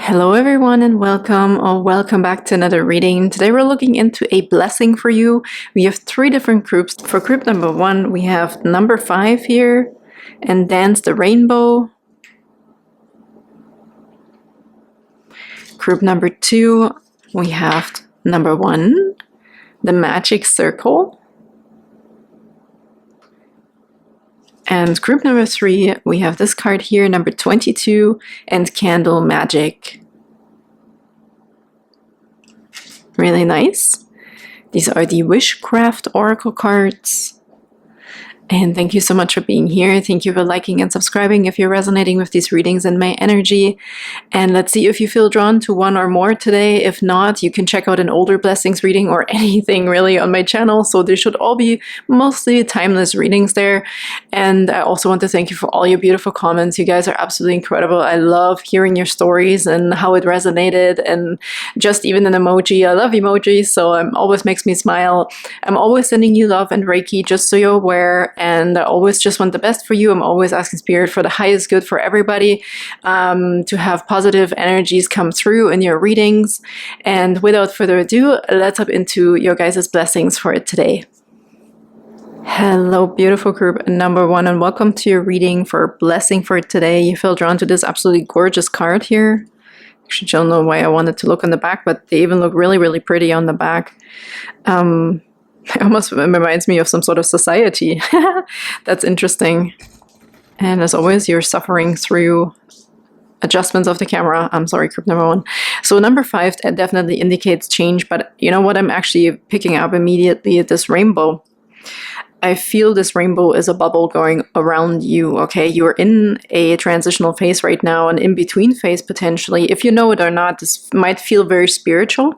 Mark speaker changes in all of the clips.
Speaker 1: Hello everyone and welcome or welcome back to another reading. Today we're looking into a blessing for you. We have three different groups. For group number 1, we have number 5 here and Dance the Rainbow. Group number 2, we have number 1, the Magic Circle. And group number 3, we have this card here, number 22, and Candle Magic. Really nice. These are the Wishcraft Oracle cards. And thank you so much for being here. Thank you for liking and subscribing if you're resonating with these readings and my energy. And let's see if you feel drawn to one or more today. If not, you can check out an older blessings reading or anything really on my channel. So there should all be mostly timeless readings there. And I also want to thank you for all your beautiful comments. You guys are absolutely incredible. I love hearing your stories and how it resonated, and just even an emoji. I love emojis, so it always makes me smile. I'm always sending you love and Reiki, just so you're aware. And I always just want the best for you. I'm always asking Spirit for the highest good for everybody, to have positive energies come through in your readings. And without further ado, let's hop into your guys' blessings for today. Hello, beautiful group number 1, and welcome to your reading for blessing for today. You feel drawn to this absolutely gorgeous card here. Actually, don't know why I wanted to look on the back, but they even look really, really pretty on the back. It almost reminds me of some sort of society. That's interesting. And as always, you're suffering through adjustments of the camera. I'm sorry, group number 1. So number 5 definitely indicates change, but you know what I'm actually picking up immediately? This rainbow. I feel this rainbow is a bubble going around you, okay? You're in a transitional phase right now, an in-between phase potentially. If you know it or not, this might feel very spiritual.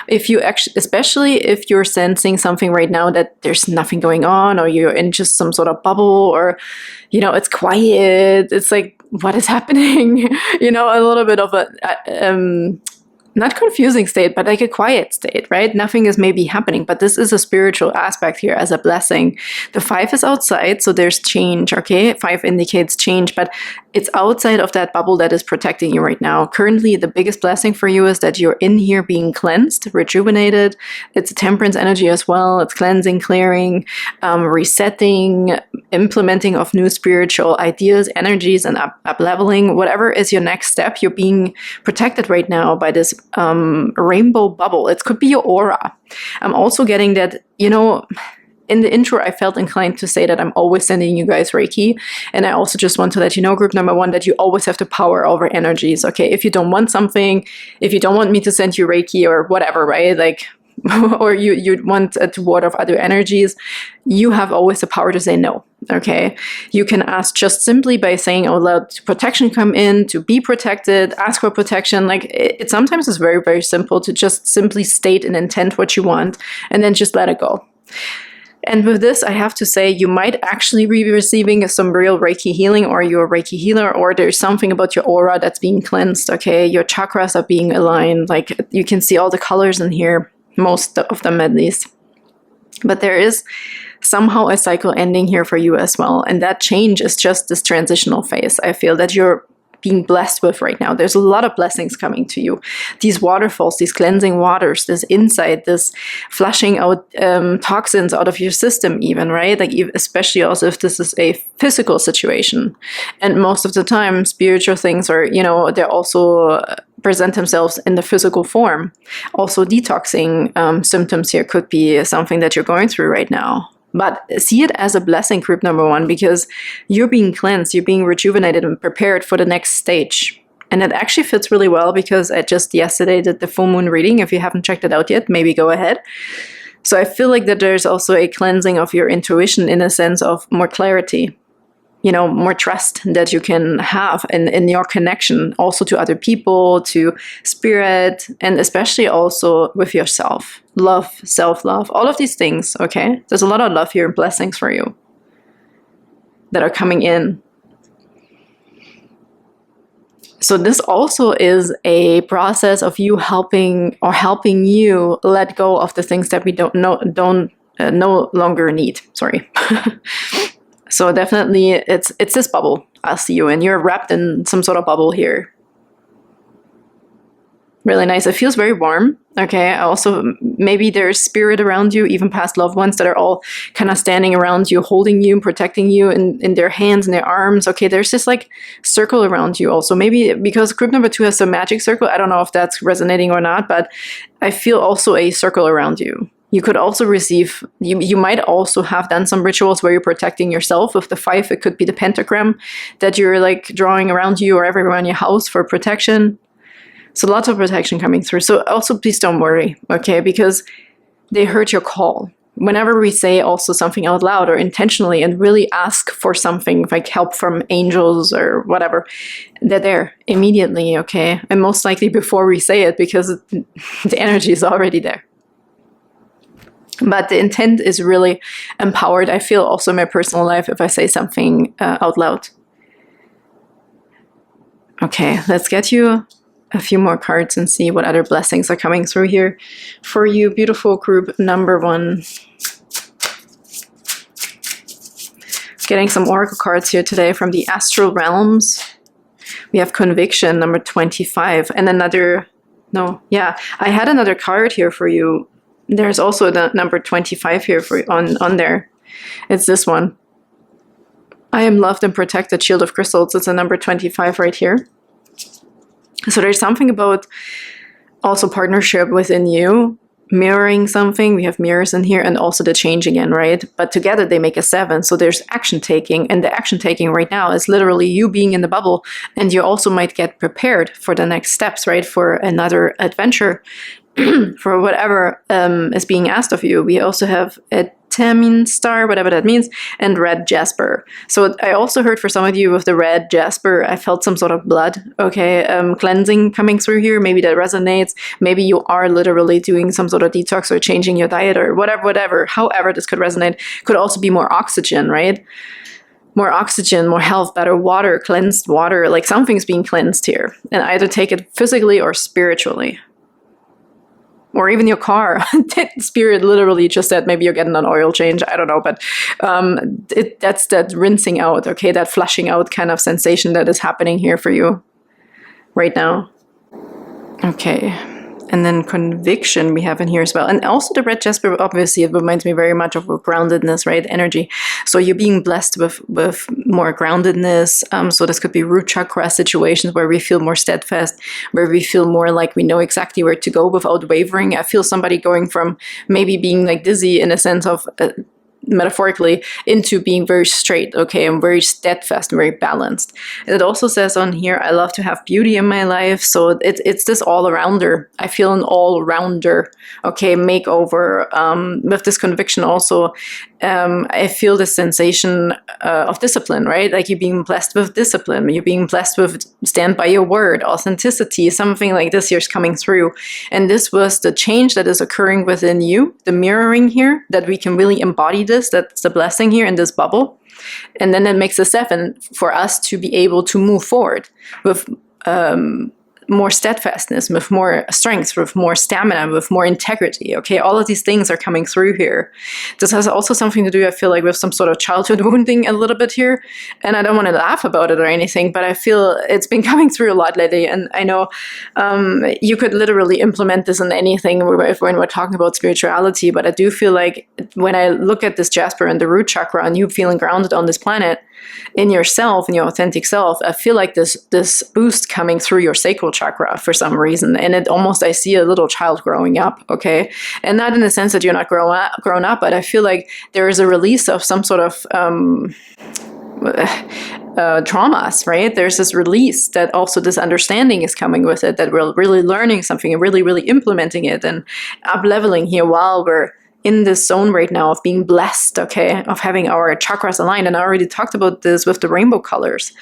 Speaker 1: If you actually, especially if you're sensing something right now that there's nothing going on, or you're in just some sort of bubble, or, you know, it's quiet, it's like, what is happening? You know, a little bit of a, not confusing state, but like a quiet state, right? Nothing is maybe happening, but this is a spiritual aspect here as a blessing. The 5 is outside, so there's change, okay? 5 indicates change, but it's outside of that bubble that is protecting you right now. Currently, the biggest blessing for you is that you're in here being cleansed, rejuvenated. It's a temperance energy as well. It's cleansing, clearing, resetting, implementing of new spiritual ideas, energies, and up-leveling. Whatever is your next step, you're being protected right now by this rainbow bubble. It could be your aura. I'm also getting that, you know, in the intro, I felt inclined to say that I'm always sending you guys Reiki. And I also just want to let you know, group number 1, that you always have to power over energies, okay? If you don't want something, if you don't want me to send you Reiki or whatever, right? Like, or you want to ward off other energies, you have always the power to say no, okay? You can ask just simply by saying out loud to protection come in, to be protected, ask for protection. Like, it sometimes is very, very simple to just simply state an intent what you want and then just let it go. And with this, I have to say, you might actually be receiving some real Reiki healing, or you're a Reiki healer, or there's something about your aura that's being cleansed, okay? Your chakras are being aligned. Like, you can see all the colors in here, most of them at least. But there is somehow a cycle ending here for you as well. And that change is just this transitional phase. I feel that you're being blessed with right now. There's a lot of blessings coming to you. These waterfalls, these cleansing waters, this insight, this flushing out toxins out of your system even, right? Like, especially also if this is a physical situation. And most of the time, spiritual things are, you know, they're also present themselves in the physical form. Also, detoxing symptoms here could be something that you're going through right now. But see it as a blessing, group number 1, because you're being cleansed, you're being rejuvenated and prepared for the next stage. And it actually fits really well because I just yesterday did the full moon reading. If you haven't checked it out yet, maybe go ahead. So I feel like that there's also a cleansing of your intuition in a sense of more clarity. You know, more trust that you can have in your connection also to other people, to spirit, and especially also with yourself. Love, self-love, all of these things, okay? There's a lot of love here and blessings for you that are coming in. So this also is a process of you helping you let go of the things that we no longer need. Sorry. So definitely it's this bubble I'll see you in. You're wrapped in some sort of bubble here. Really nice. It feels very warm. Okay. Also, maybe there's spirit around you, even past loved ones that are all kind of standing around you, holding you, protecting you in their hands and their arms. Okay. There's this like circle around you also. Maybe because group number 2 has a magic circle. I don't know if that's resonating or not, but I feel also a circle around you. You could also receive, you might also have done some rituals where you're protecting yourself. With the 5, it could be the pentagram that you're like drawing around you or everywhere in your house for protection. So lots of protection coming through. So also please don't worry, okay? Because they heard your call. Whenever we say also something out loud or intentionally and really ask for something like help from angels or whatever, they're there immediately, okay? And most likely before we say it, because the energy is already there. But the intent is really empowered. I feel also in my personal life if I say something out loud. Okay, let's get you a few more cards and see what other blessings are coming through here for you, beautiful group number 1. Getting some oracle cards here today from the astral realms. We have conviction, number 25, and another, no, yeah, I had another card here for you. There's also the number 25 here for on there. It's this one. I am loved and protected, shield of crystals. It's a number 25 right here. So there's something about also partnership within you, mirroring something. We have mirrors in here, and also the change again, right? But together they make a 7. So there's action taking, and the action taking right now is literally you being in the bubble, and you also might get prepared for the next steps, right? For another adventure, for whatever is being asked of you. We also have a Tamin star, whatever that means, and red jasper. So I also heard for some of you with the red jasper, I felt some sort of blood, okay, cleansing coming through here. Maybe that resonates. Maybe you are literally doing some sort of detox or changing your diet or whatever. However this could resonate. Could also be more oxygen, right? More oxygen, more health, better water, cleansed water, like something's being cleansed here. And either take it physically or spiritually. Or even your car. Spirit literally just said maybe you're getting an oil change. I don't know, but that's that rinsing out, okay? That flushing out kind of sensation that is happening here for you right now. Okay. And then conviction we have in here as well. And also the red jasper, obviously, it reminds me very much of groundedness, right? Energy. So you're being blessed with more groundedness. So this could be root chakra situations where we feel more steadfast, where we feel more like we know exactly where to go without wavering. I feel somebody going from maybe being like dizzy in a sense of metaphorically into being very straight, okay, and very steadfast and very balanced. And it also says on here, I love to have beauty in my life. So it's this all-arounder. I feel an all-rounder, okay, makeover. With this conviction also, I feel this sensation of discipline, right? Like you're being blessed with discipline. You're being blessed with stand by your word, authenticity, something like this here's coming through. And this was the change that is occurring within you, the mirroring here, that we can really embody this. That's the blessing here in this bubble. And then it makes a 7 for us to be able to move forward with more steadfastness, with more strength, with more stamina, with more integrity. Okay, all of these things are coming through here. This has also something to do, I feel like, with some sort of childhood wounding a little bit here. And I don't want to laugh about it or anything, but I feel it's been coming through a lot lately. And I know you could literally implement this in anything when we're talking about spirituality. But I do feel like when I look at this jasper and the root chakra and you feeling grounded on this planet, in yourself, in your authentic self, I feel like this boost coming through your sacral chakra for some reason. And it almost, I see a little child growing up, okay? And not in the sense that you're not grown up, but I feel like there is a release of some sort of traumas, right? There's this release that also this understanding is coming with it, that we're really learning something and really, really implementing it and up-leveling here while we're in this zone right now of being blessed, okay, of having our chakras aligned. And I already talked about this with the rainbow colors.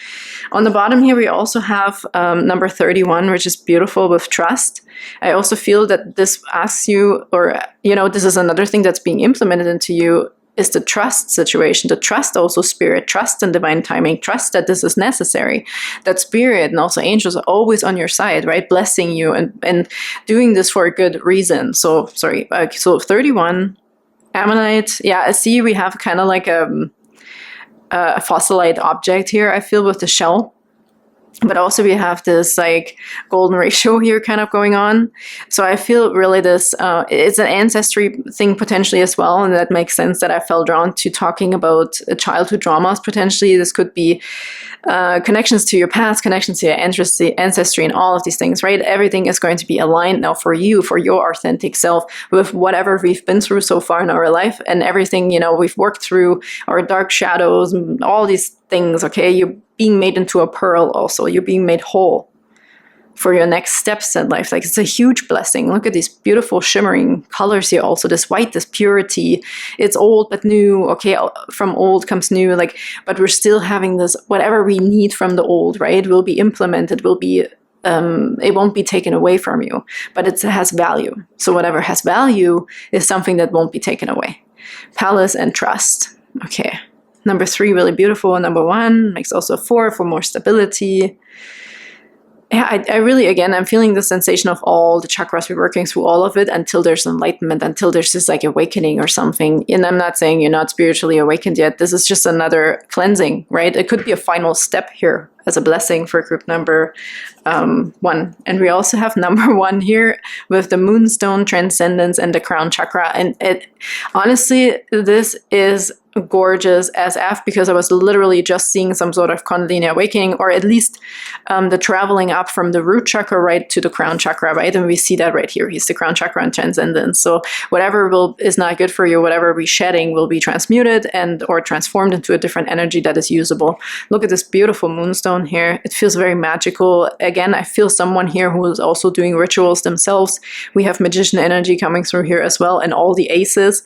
Speaker 1: On the bottom here, we also have number 31, which is beautiful, with trust. I also feel that this asks you, or, you know, this is another thing that's being implemented into you, is the trust situation, the trust also spirit, trust in divine timing, trust that this is necessary, that spirit and also angels are always on your side, right? Blessing you and doing this for a good reason. So, sorry, so 31, ammonite. Yeah, I see we have kind of like a fossilite object here, I feel, with the shell. But also we have this like golden ratio here kind of going on. So I feel really this, it's an ancestry thing potentially as well. And that makes sense that I felt drawn to talking about childhood traumas potentially. This could be connections to your past, connections to your ancestry and all of these things, right? Everything is going to be aligned now for you, for your authentic self, with whatever we've been through so far in our life and everything, you know, we've worked through, our dark shadows, all these things, okay? You're being made into a pearl also. You're being made whole for your next steps in life. Like, it's a huge blessing. Look at these beautiful shimmering colors here also. This white, this purity. It's old but new. Okay, from old comes new. Like, but we're still having this, whatever we need from the old, right, will be implemented, will be it won't be taken away from you, but it has value. So whatever has value is something that won't be taken away. Palace and trust. Okay. Number 3, really beautiful. And number 1 makes also 4 for more stability. Yeah, I really, again, I'm feeling the sensation of all the chakras. We're working through all of it until there's enlightenment, until there's this like awakening or something. And I'm not saying you're not spiritually awakened yet. This is just another cleansing, right? It could be a final step here as a blessing for group number 1. And we also have number 1 here with the moonstone, transcendence, and the crown chakra. And it, honestly, this is gorgeous as F, because I was literally just seeing some sort of Kundalini awakening, or at least the traveling up from the root chakra right to the crown chakra, right? And we see that right here. He's the crown chakra and transcendence. So whatever is not good for you, whatever we're shedding, will be transmuted and or transformed into a different energy that is usable. Look at this beautiful moonstone here. It feels very magical. Again, I feel someone here who is also doing rituals themselves. We have magician energy coming through here as well, and all the aces.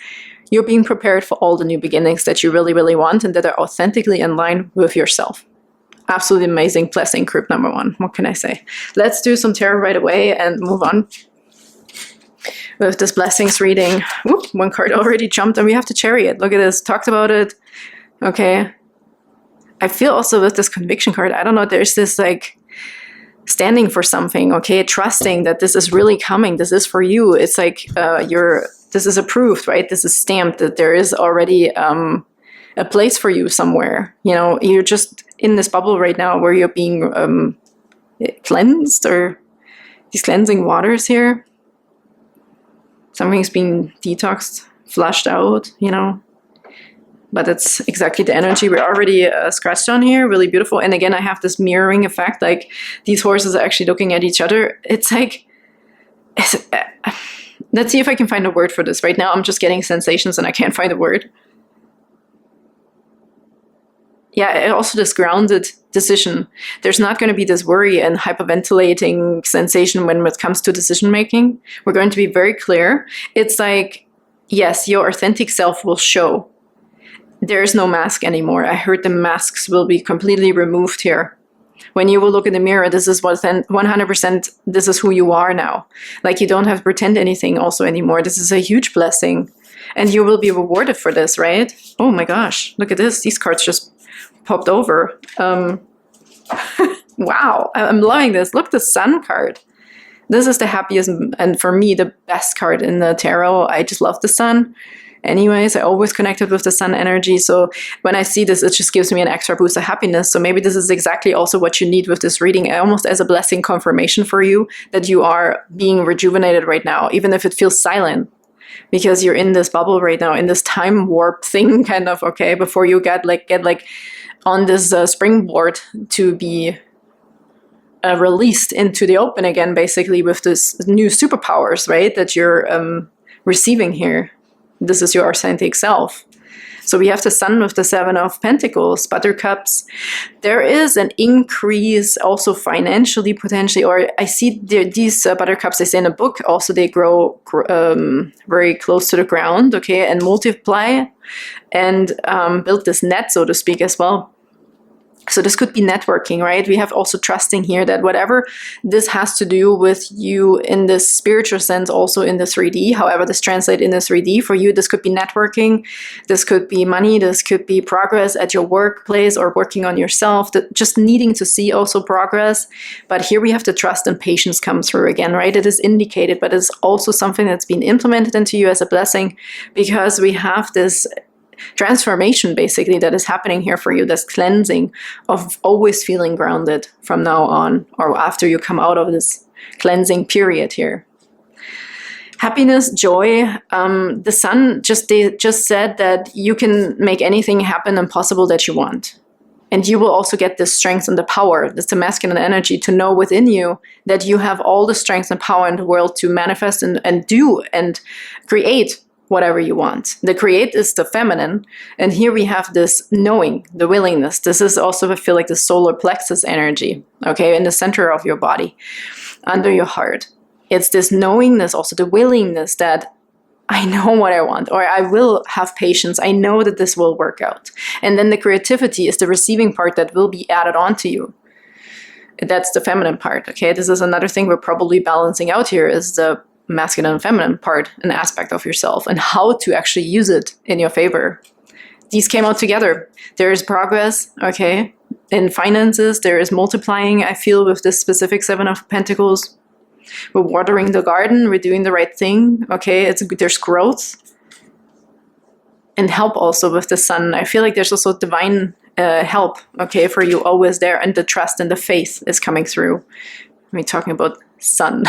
Speaker 1: You're being prepared for all the new beginnings that you really, really want and that are authentically in line with yourself. Absolutely amazing blessing, group number 1. What can I say? Let's do some tarot right away and move on with this blessings reading. Whoop, 1 card already jumped, and we have the Chariot. Look at this. Talked about it. Okay. I feel also with this conviction card, I don't know, there's this like standing for something, okay? Trusting that this is really coming. This is for you. It's like this is approved, right? This is stamped, that there is already a place for you somewhere. You know, you're just in this bubble right now where you're being cleansed, or these cleansing waters here. Something's being detoxed, flushed out, you know. But it's exactly the energy we're already scratched on here. Really beautiful. And again, I have this mirroring effect. Like, these horses are actually looking at each other. It's like... let's see if I can find a word for this. Right now, I'm just getting sensations and I can't find a word. Yeah, also this grounded decision. There's not going to be this worry and hyperventilating sensation when it comes to decision making. We're going to be very clear. It's like, yes, your authentic self will show. There is no mask anymore. I heard the masks will be completely removed here. When you will look in the mirror, this is what 100%, this is who you are now. Like, you don't have to pretend anything also anymore. This is a huge blessing. And you will be rewarded for this, right? Oh my gosh, look at this. These cards just popped over. Wow, I'm loving this. Look, the Sun card. This is the happiest and for me the best card in the tarot. I just love the Sun. Anyways, I always connected with the Sun energy. So when I see this, it just gives me an extra boost of happiness. So maybe this is exactly also what you need with this reading, almost as a blessing confirmation for you that you are being rejuvenated right now, even if it feels silent, because you're in this bubble right now, in this time warp thing kind of, okay, before you get on this springboard to be released into the open again, basically with this new superpowers, right, that you're receiving here. This is your authentic self. So we have the Sun with the 7 of Pentacles, Buttercups. There is an increase also financially, potentially, or I see these Buttercups, they say in a book, also they grow very close to the ground, okay, and multiply and build this net, so to speak, as well. So this could be networking, right? We have also trusting here that whatever this has to do with you in this spiritual sense, also in the 3D, however this translates in the 3D, for you, this could be networking, this could be money, this could be progress at your workplace or working on yourself, just needing to see also progress. But here we have the trust and patience come through again, right? It is indicated, but it's also something that's been implemented into you as a blessing, because we have this transformation basically that is happening here for you, this cleansing of always feeling grounded from now on, or after you come out of this cleansing period here. Happiness, joy. The sun just said that you can make anything happen and possible that you want. And you will also get the strength and the power, that's the masculine energy, to know within you that you have all the strength and power in the world to manifest and do and create whatever you want. The create is the feminine. And here we have this knowing, the willingness. This is also, I feel like, the solar plexus energy, okay, in the center of your body, under your heart. It's this knowingness, also the willingness that I know what I want, or I will have patience. I know that this will work out. And then the creativity is the receiving part that will be added on to you. That's the feminine part, okay? This is another thing we're probably balancing out here, is the masculine and feminine part, an aspect of yourself, and how to actually use it in your favor. These came out together. There is progress, okay? In finances, there is multiplying, I feel, with this specific Seven of Pentacles. We're watering the garden, we're doing the right thing, okay? There's growth. And help also with the sun. I feel like there's also divine help, okay, for you always there. And the trust and the faith is coming through. We're talking about sun.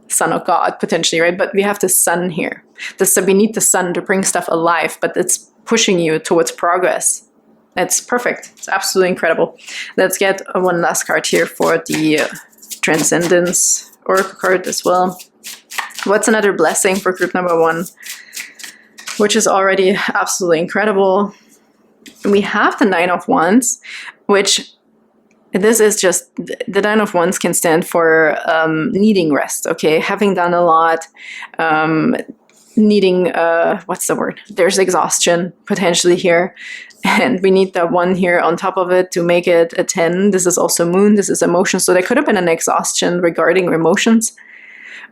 Speaker 1: Son of God, potentially, right? But we have the sun here. We need the sun to bring stuff alive, but it's pushing you towards progress. It's perfect. It's absolutely incredible. Let's get one last card here for the Transcendence Oracle card as well. What's another blessing for group number 1? Which is already absolutely incredible. We have the Nine of Wands, which this is just, the Nine of Wands can stand for needing rest, okay? Having done a lot, needing, what's the word? There's exhaustion potentially here. And we need that 1 here on top of it to make it a 10. This is also moon, this is emotion. So there could have been an exhaustion regarding emotions,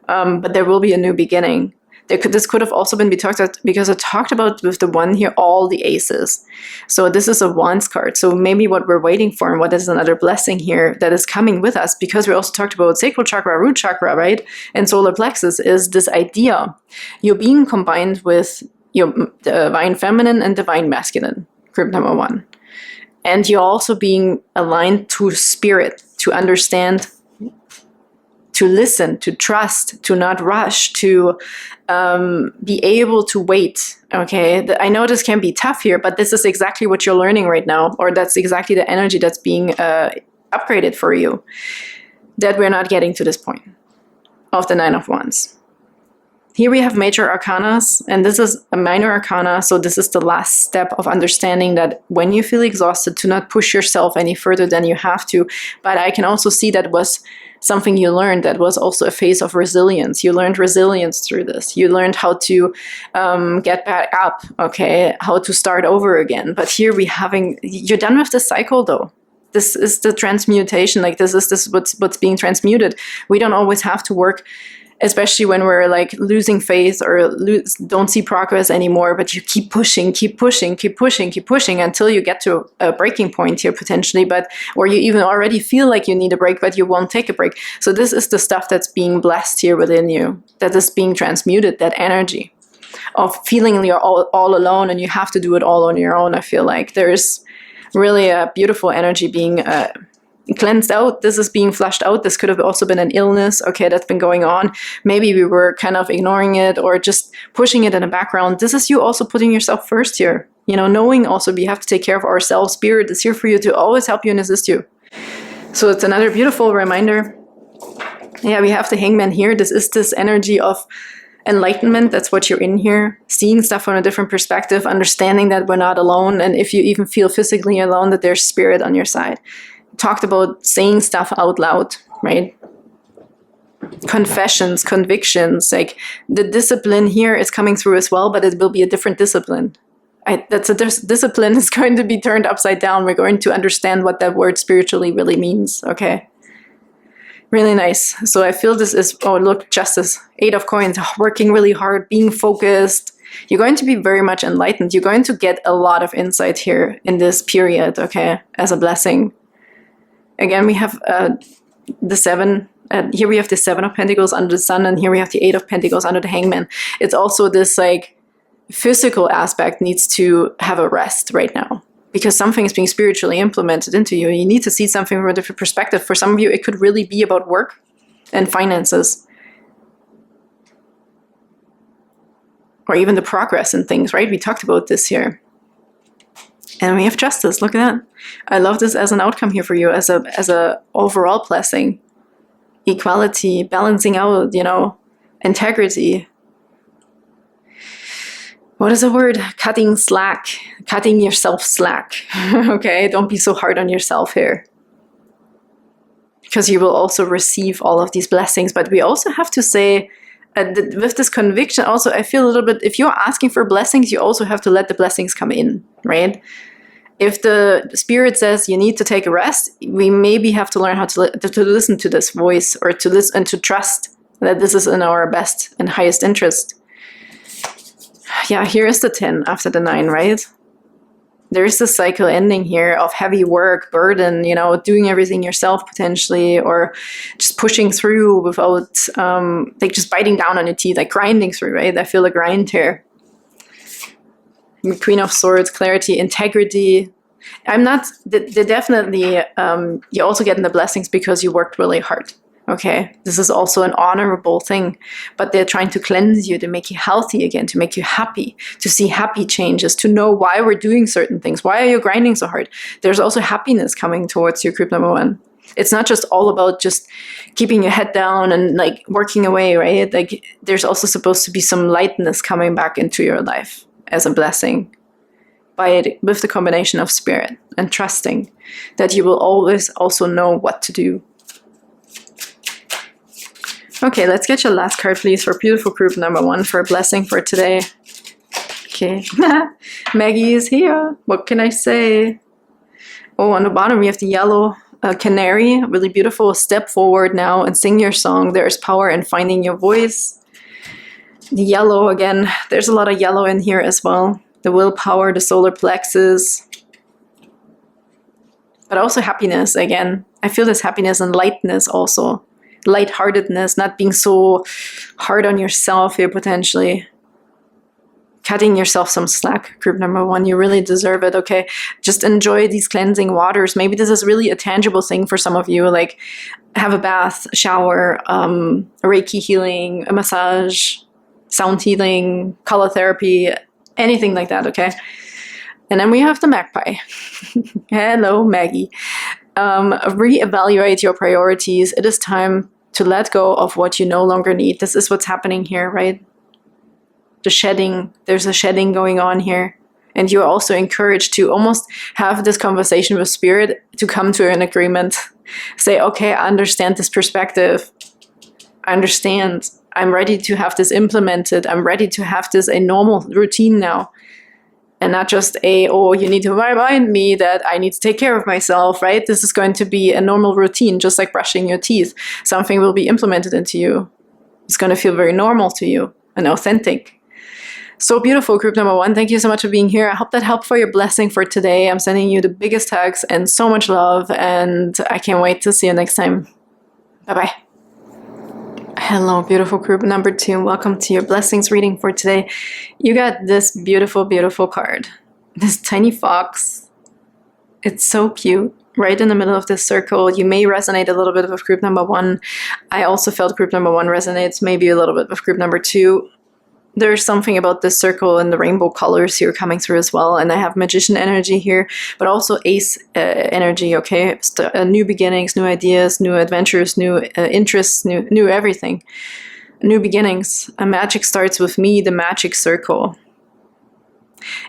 Speaker 1: but there will be a new beginning. This could have also been talked about, because it talked about with the 1 here, all the aces. So this is a Wands card. So maybe what we're waiting for, and what is another blessing here that is coming with us, because we also talked about sacral chakra, root chakra, right? And solar plexus, is this idea. You're being combined with your divine feminine and divine masculine, group number 1. And you're also being aligned to spirit, to understand, to listen, to trust, to not rush, to be able to wait, okay? I know this can be tough here, but this is exactly what you're learning right now, or that's exactly the energy that's being upgraded for you, that we're not getting to this point of the Nine of Wands. Here we have major arcanas, and this is a minor arcana, so this is the last step of understanding that when you feel exhausted, to not push yourself any further than you have to. But I can also see that was something you learned, that was also a phase of resilience. You learned resilience through this. You learned how to get back up, okay, how to start over again. But here you're done with the cycle though. This is the transmutation, like this is what's being transmuted. We don't always have to work, especially when we're like losing faith or don't see progress anymore, but you keep pushing until you get to a breaking point here potentially, or you even already feel like you need a break, but you won't take a break. So this is the stuff that's being blessed here within you, that is being transmuted, that energy of feeling you're all alone and you have to do it all on your own. I feel like there's really a beautiful energy being cleansed out. This is being flushed out. This could have also been an illness, okay, that's been going on. Maybe we were kind of ignoring it or just pushing it in the background. This is you also putting yourself first here. You know, knowing also we have to take care of ourselves. Spirit is here for you to always help you and assist you. So it's another beautiful reminder. Yeah, we have the Hangman here. This is this energy of enlightenment. That's what you're in here. Seeing stuff from a different perspective, understanding that we're not alone. And if you even feel physically alone, that there's spirit on your side. Talked about saying stuff out loud, right? Confessions, convictions, like the discipline here is coming through as well, but it will be a different discipline. Discipline is going to be turned upside down. We're going to understand what that word spiritually really means, okay? Really nice. So I feel this is, oh look, justice, 8 of coins, working really hard, being focused. You're going to be very much enlightened. You're going to get a lot of insight here in this period, okay, as a blessing. Again, we have the 7. Here we have the 7 of Pentacles under the Sun, and here we have the 8 of Pentacles under the Hangman. It's also this like physical aspect needs to have a rest right now, because something is being spiritually implemented into you. You need to see something from a different perspective. For some of you, it could really be about work and finances, or even the progress in things, right? We talked about this here. And we have justice. Look at that. I love this as an outcome here for you, as a overall blessing. Equality, balancing out, you know, integrity. What is the word? Cutting slack. Cutting yourself slack. Okay? Don't be so hard on yourself here, because you will also receive all of these blessings. But we also have to say, with this conviction also, I feel a little bit, if you're asking for blessings, you also have to let the blessings come in, right? If the spirit says you need to take a rest, we maybe have to learn how to listen to this voice, or to listen and to trust that this is in our best and highest interest. Yeah, here is the 10 after the 9, right? There's the cycle ending here of heavy work, burden, you know, doing everything yourself potentially, or just pushing through without, like just biting down on your teeth, like grinding through, right? I feel a grind here. Queen of Swords, clarity, integrity. I'm not, they're definitely, you're also getting the blessings because you worked really hard. Okay, this is also an honorable thing, but they're trying to cleanse you, to make you healthy again, to make you happy, to see happy changes, to know why we're doing certain things. Why are you grinding so hard? There's also happiness coming towards your group number 1. It's not just all about just keeping your head down and like working away, right? Like there's also supposed to be some lightness coming back into your life as a blessing, with the combination of spirit and trusting that you will always also know what to do. Okay, let's get your last card, please, for beautiful group number 1 for a blessing for today. Okay, Maggie is here. What can I say? Oh, on the bottom we have the yellow canary, really beautiful. Step forward now and sing your song. There is power in finding your voice. The yellow again, there's a lot of yellow in here as well. The willpower, the solar plexus. But also happiness again. I feel this happiness and lightness also. Lightheartedness, not being so hard on yourself here potentially. Cutting yourself some slack, group number 1. You really deserve it, okay? Just enjoy these cleansing waters. Maybe this is really a tangible thing for some of you, like have a bath, shower, a Reiki healing, a massage, sound healing, color therapy, anything like that, okay? And then we have the magpie. Hello, Maggie. Reevaluate your priorities. It is time to let go of what you no longer need. This is what's happening here, right? The shedding, there's a shedding going on here. And you're also encouraged to almost have this conversation with spirit, to come to an agreement. Say, okay, I understand this perspective. I understand. I'm ready to have this implemented. I'm ready to have this a normal routine now. And not just oh, you need to remind me that I need to take care of myself, right? This is going to be a normal routine, just like brushing your teeth. Something will be implemented into you. It's going to feel very normal to you and authentic. So beautiful, group number 1. Thank you so much for being here. I hope that helped for your blessing for today. I'm sending you the biggest hugs and so much love, and I can't wait to see you next time. Bye-bye. Hello, beautiful group number 2. Welcome to your blessings reading for today. You got this beautiful, beautiful card. This tiny fox. It's so cute. Right in the middle of this circle. You may resonate a little bit with group number 1. I also felt group number 1 resonates maybe a little bit with group number 2. There's something about this circle and the rainbow colors here coming through as well. And I have magician energy here, but also ace energy, okay? New beginnings, new ideas, new adventures, new interests, new everything. New beginnings. Magic starts with me, the magic circle.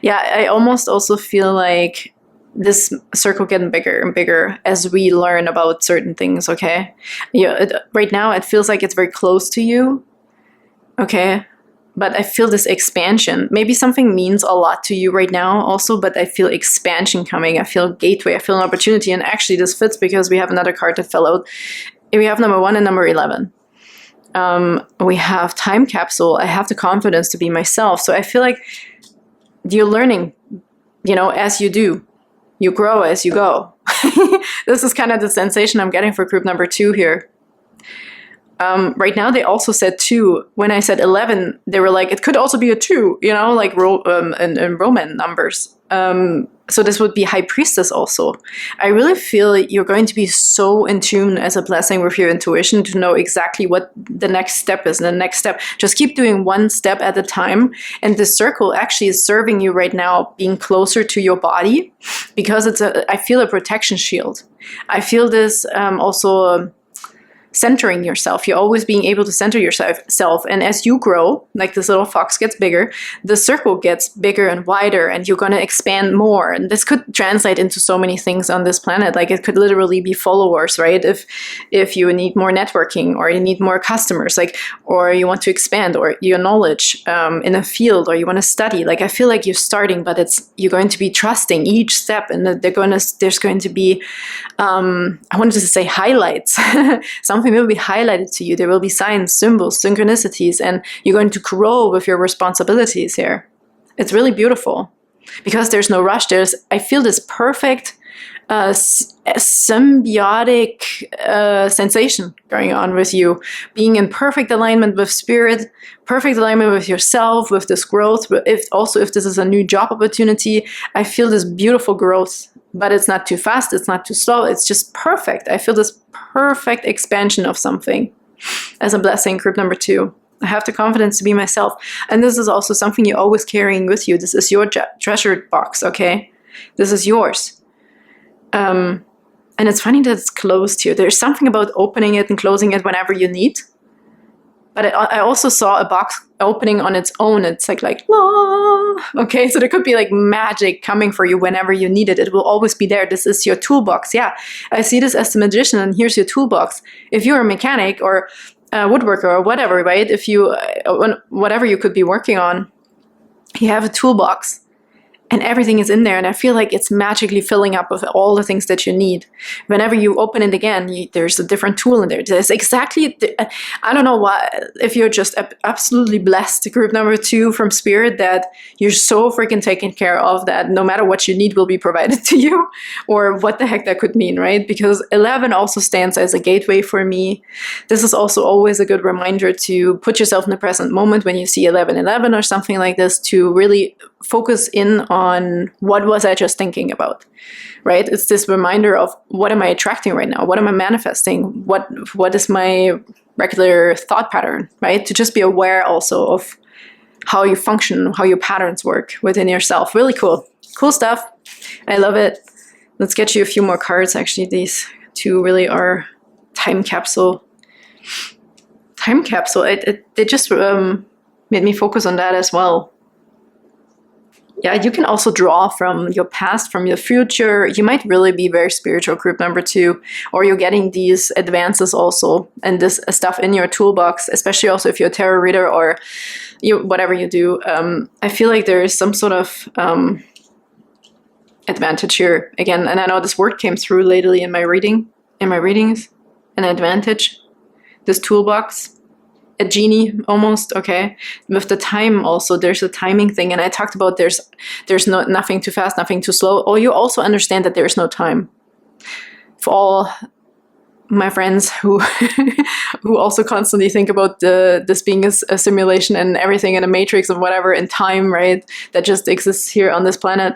Speaker 1: Yeah, I almost also feel like this circle getting bigger and bigger as we learn about certain things, okay? Yeah, right now it feels like it's very close to you, okay? But I feel this expansion. Maybe something means a lot to you right now also, but I feel expansion coming. I feel gateway. I feel an opportunity. And actually this fits because we have another card that fell out. We have number 1 and number 11. We have time capsule. I have the confidence to be myself. So I feel like you're learning, as you do. You grow as you go. This is kind of the sensation I'm getting for group number 2 here. Right now, they also said 2. When I said 11, they were like, it could also be a 2, you know, like in Roman numbers. So this would be High Priestess also. I really feel like you're going to be so in tune as a blessing with your intuition to know exactly what the next step is. And the next step, just keep doing one step at a time. And this circle actually is serving you right now, being closer to your body, because I feel a protection shield. I feel this also centering yourself. You're always being able to center yourself. And as you grow, like this little fox gets bigger, the circle gets bigger and wider, and you're going to expand more. And this could translate into so many things on this planet. Like it could literally be followers, right? If you need more networking, or you need more customers, like, or you want to expand, or your knowledge in a field, or you want to study. Like I feel like you're starting, but you're going to be trusting each step, and there's going to be I wanted to say highlights. Something will be highlighted to you. There will be signs, symbols, synchronicities, and you're going to grow with your responsibilities here. It's really beautiful because there's no rush. I feel this perfect symbiotic sensation going on with you, being in perfect alignment with spirit, perfect alignment with yourself, with this growth. If this is a new job opportunity, I feel this beautiful growth, but it's not too fast, it's not too slow, it's just perfect. I feel this perfect expansion of something as a blessing, group number 2. I have the confidence to be myself. And this is also something you're always carrying with you. This is your treasure box, okay? This is yours. And it's funny that it's closed here. There's something about opening it and closing it whenever you need. But I also saw a box opening on its own. It's like, la. Okay, so there could be like magic coming for you whenever you need it. It will always be there. This is your toolbox. Yeah, I see this as the magician, and here's your toolbox. If you're a mechanic or a woodworker or whatever, right? If you, whatever you could be working on, you have a toolbox. And everything is in there, and I feel like it's magically filling up with all the things that you need. Whenever you open it again, there's a different tool in there. There's exactly, I don't know why, if you're just absolutely blessed, group number 2 from spirit, that you're so freaking taken care of that no matter what you need will be provided to you, or what the heck that could mean, right? Because 11 also stands as a gateway for me. This is also always a good reminder to put yourself in the present moment when you see 1111 or something like this, to really focus in on what was I just thinking about, right? It's this reminder of what am I attracting right now? What am I manifesting? What is my regular thought pattern, right? To just be aware also of how you function, how your patterns work within yourself. Really cool. Cool stuff. I love it. Let's get you a few more cards. Actually, these 2 really are time capsule. Time capsule. It just made me focus on that as well. Yeah, you can also draw from your past, from your future. You might really be very spiritual, group number 2, or you're getting these advances also and this stuff in your toolbox, especially also if you're a tarot reader or whatever you do. I feel like there is some sort of advantage here again, and I know this word came through lately in my readings, an advantage, this toolbox. A genie almost, okay? With the time also, there's a timing thing, and I talked about there's nothing too fast, nothing too slow. Oh, you also understand that there's no time. For all my friends who who also constantly think about this being a simulation and everything in a matrix and whatever, in time, right? That just exists here on this planet.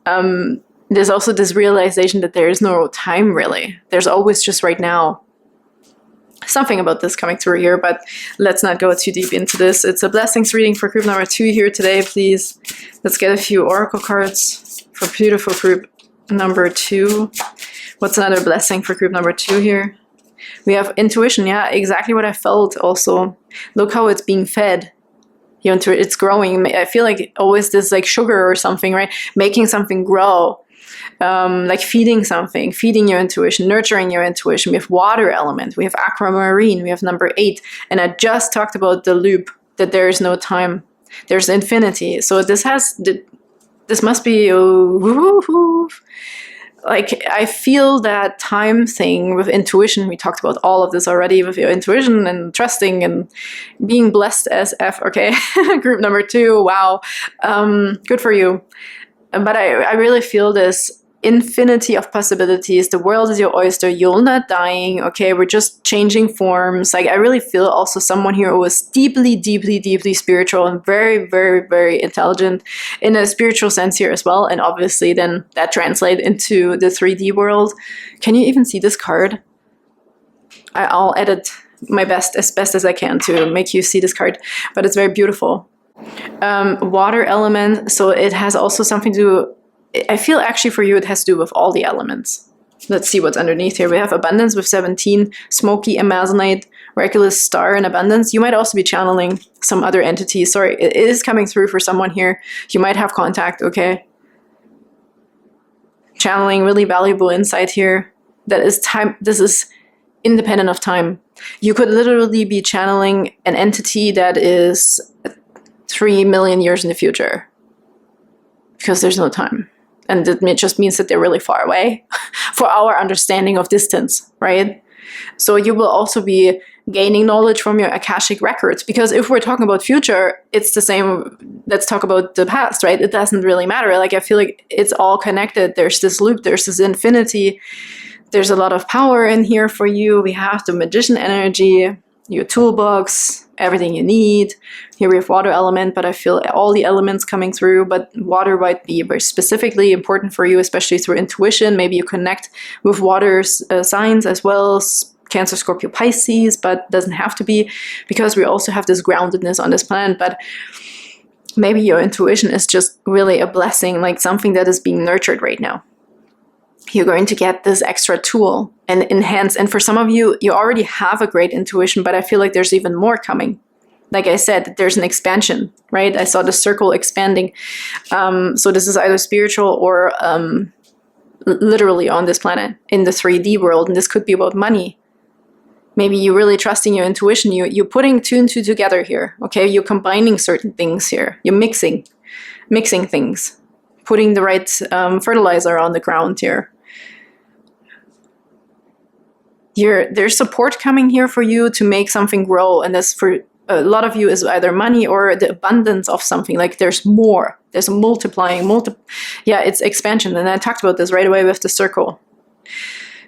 Speaker 1: There's also this realization that there is no time really. There's always just right now. Something about this coming through here, but let's not go too deep into this. It's a blessings reading for group number 2 here today, please. Let's get a few oracle cards for beautiful group number 2. What's another blessing for group number 2 here? We have intuition. Yeah, exactly what I felt also. Look how it's being fed. It's growing. I feel like always this like sugar or something, right? Making something grow. Like feeding something, feeding your intuition, nurturing your intuition. We have water element, we have aquamarine, we have number 8. And I just talked about the loop, that there is no time. There's infinity. So this must be, like, I feel that time thing with intuition. We talked about all of this already with your intuition and trusting and being blessed as F. Okay, group number 2, wow. Good for you. But I really feel this infinity of possibilities. The world is your oyster. You're not dying. Okay, we're just changing forms. Like, I really feel also someone here who is deeply, deeply, deeply spiritual and very, very, very intelligent in a spiritual sense here as well. And obviously then that translates into the 3D world. Can you even see this card? I'll edit my best as I can to make you see this card, but it's very beautiful. Water element, so it has also something to do, I feel actually for you it has to do with all the elements. Let's see what's underneath here. We have abundance with 17, smoky amazonite, reckless star, and abundance. You might also be channeling some other entity. Sorry, it is coming through for someone here. You might have contact, okay? Channeling really valuable insight here. That is time, this is independent of time. You could literally be channeling an entity that is 3 million years in the future, because there's no time. And it just means that they're really far away for our understanding of distance, right? So you will also be gaining knowledge from your Akashic records, because if we're talking about future, it's the same. Let's talk about the past, right? It doesn't really matter. Like, I feel like it's all connected. There's this loop, there's this infinity. There's a lot of power in here for you. We have the magician energy, your toolbox, everything you need. Here we have water element, but I feel all the elements coming through, but water might be very specifically important for you, especially through intuition. Maybe you connect with water signs as well, Cancer, Scorpio, Pisces, but doesn't have to be, because we also have this groundedness on this planet. But maybe your intuition is just really a blessing, like something that is being nurtured right now. You're going to get this extra tool and enhance. And for some of you, you already have a great intuition, but I feel like there's even more coming. Like I said, there's an expansion, right? I saw the circle expanding. So this is either spiritual or literally on this planet in the 3D world. And this could be about money. Maybe you're really trusting your intuition. You're putting two and two together here. Okay, you're combining certain things here. You're mixing things, putting the right fertilizer on the ground here. There's support coming here for you to make something grow, and this for a lot of you is either money or the abundance of something. Like there's more, there's a multiplying, yeah, it's expansion. And I talked about this right away with the circle.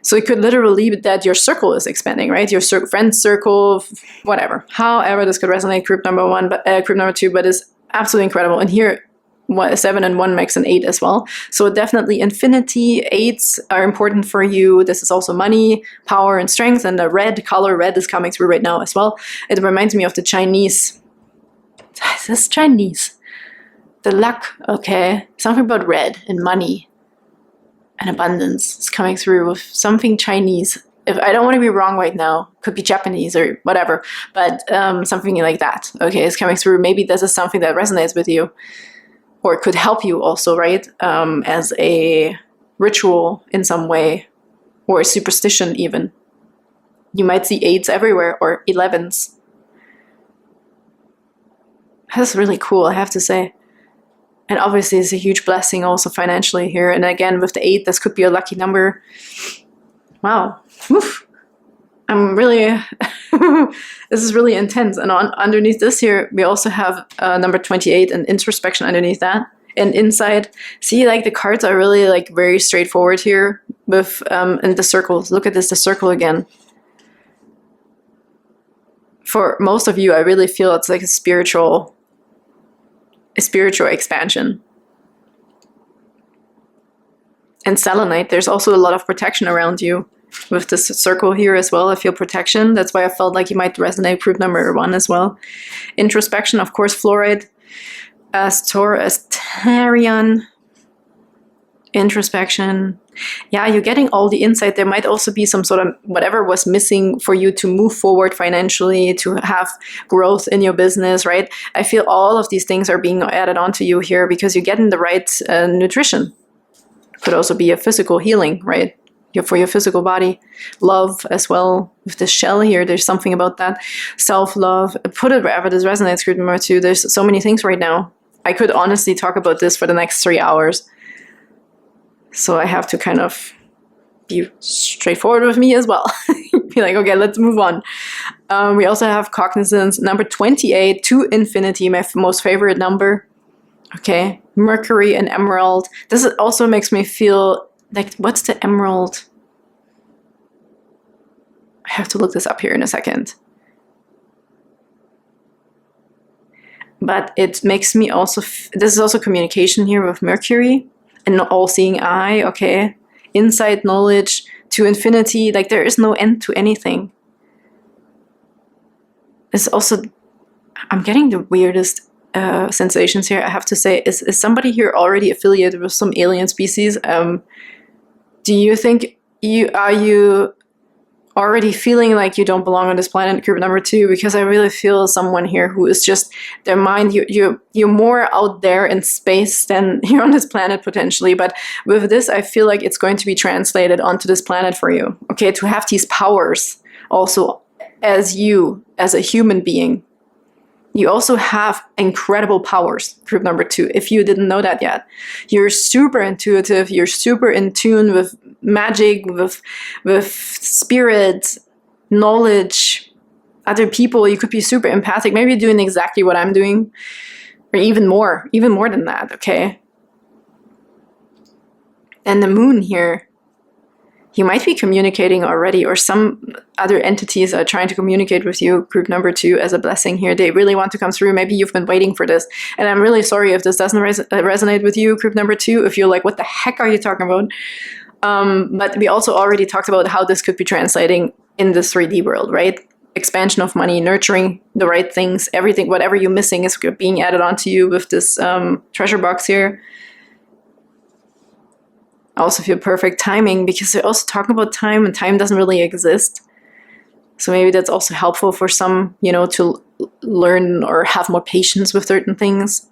Speaker 1: So it could literally be that your circle is expanding, right? Your friend circle, whatever. However, this could resonate group number one, but group number two, but it's absolutely incredible. And here, 7 and 1 makes an 8 as well. So definitely infinity, 8s are important for you. This is also money, power, and strength. And the red color, red is coming through right now as well. It reminds me of the Chinese. This is Chinese. The luck, okay. Something about red and money and abundance is coming through with something Chinese. If I don't want to be wrong right now, could be Japanese or whatever, but something like that, okay, is coming through. Maybe this is something that resonates with you. Or it could help you also, right? As a ritual in some way, or a superstition even. You might see 8s everywhere, or 11s. That's really cool, I have to say. And obviously it's a huge blessing also financially here. And again, with the 8, this could be a lucky number. Wow. Oof. I'm really, this is really intense. And underneath this here, we also have number 28 and introspection underneath that. And inside, see, like the cards are really like very straightforward here with, and the circles. Look at this, the circle again. For most of you, I really feel it's like a spiritual expansion. And selenite, there's also a lot of protection around you. With this circle here as well, I feel protection. That's why I felt like you might resonate group number 1 as well. Introspection, of course, fluoride, Astarion, introspection. Yeah, you're getting all the insight. There might also be some sort of whatever was missing for you to move forward financially, to have growth in your business, right? I feel all of these things are being added onto you here because you're getting the right nutrition. Could also be a physical healing, right? For your physical body. Love as well. With the shell here, there's something about that. Self-love. Put it wherever this resonates, group number 2. There's so many things right now. I could honestly talk about this for the next 3 hours. So I have to kind of be straightforward with me as well. Be like, okay, let's move on. We also have cognizance. Number 28, to infinity, my most favorite number. Okay. Mercury and emerald. This also makes me feel like, what's the emerald? I have to look this up here in a second. But it makes me also, this is also communication here with Mercury, and all-seeing eye, okay? Insight, knowledge, to infinity, like there is no end to anything. It's also, I'm getting the weirdest sensations here, I have to say. Is somebody here already affiliated with some alien species? Do you think are you already feeling like you don't belong on this planet, group number 2? Because I really feel someone here who is just, their mind, you're more out there in space than you're on this planet potentially. But with this, I feel like it's going to be translated onto this planet for you, okay? To have these powers also as you, as a human being. You also have incredible powers, group number 2, if you didn't know that yet. You're super intuitive, you're super in tune with magic, with spirit, knowledge, other people. You could be super empathic. Maybe you're doing exactly what I'm doing, or even more than that, okay? And the moon here, you might be communicating already, or some other entities are trying to communicate with you, group number 2, as a blessing here. They really want to come through. Maybe you've been waiting for this. And I'm really sorry if this doesn't resonate with you, group number 2, if you're like, what the heck are you talking about? But we also already talked about how this could be translating in this 3D world, right? Expansion of money, nurturing the right things, everything, whatever you're missing is being added onto you with this treasure box here. I also feel perfect timing, because they're also talking about time, and time doesn't really exist. So maybe that's also helpful for some, you know, to learn or have more patience with certain things.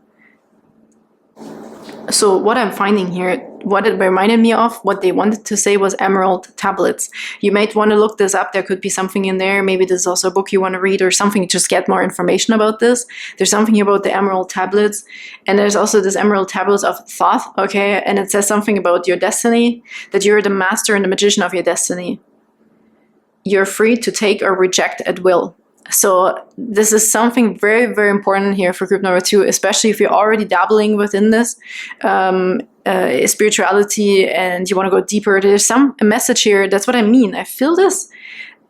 Speaker 1: So what I'm finding here, what it reminded me of, what they wanted to say was emerald tablets. You might want to look this up. There could be something in there. Maybe there's also a book you want to read or something, just get more information about this. There's something about the emerald tablets. And there's also this emerald tablets of thought, okay? And it says something about your destiny, that you're the master and the magician of your destiny. You're free to take or reject at will. So this is something very, very important here for group number 2, especially if you're already dabbling within this spirituality and you want to go deeper. There's some message here. That's what I mean. I feel this.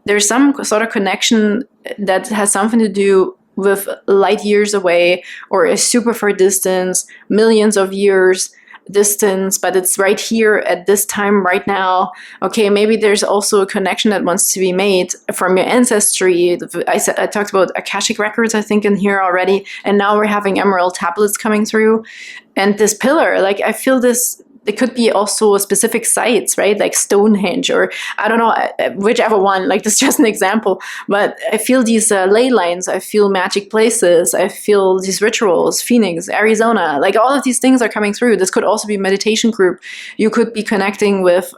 Speaker 1: There's some sort of connection that has something to do with light years away, or a super far distance, millions of years distance, but it's right here at this time right now. Okay, maybe there's also a connection that wants to be made from your ancestry. I talked about Akashic records, I think, in here already, and now we're having emerald tablets coming through. And this pillar, like, I feel this, it could be also specific sites, right? Like Stonehenge, or I don't know, whichever one, like this is just an example. But I feel these ley lines, I feel magic places, I feel these rituals, Phoenix, Arizona, like all of these things are coming through. This could also be a meditation group. You could be connecting with,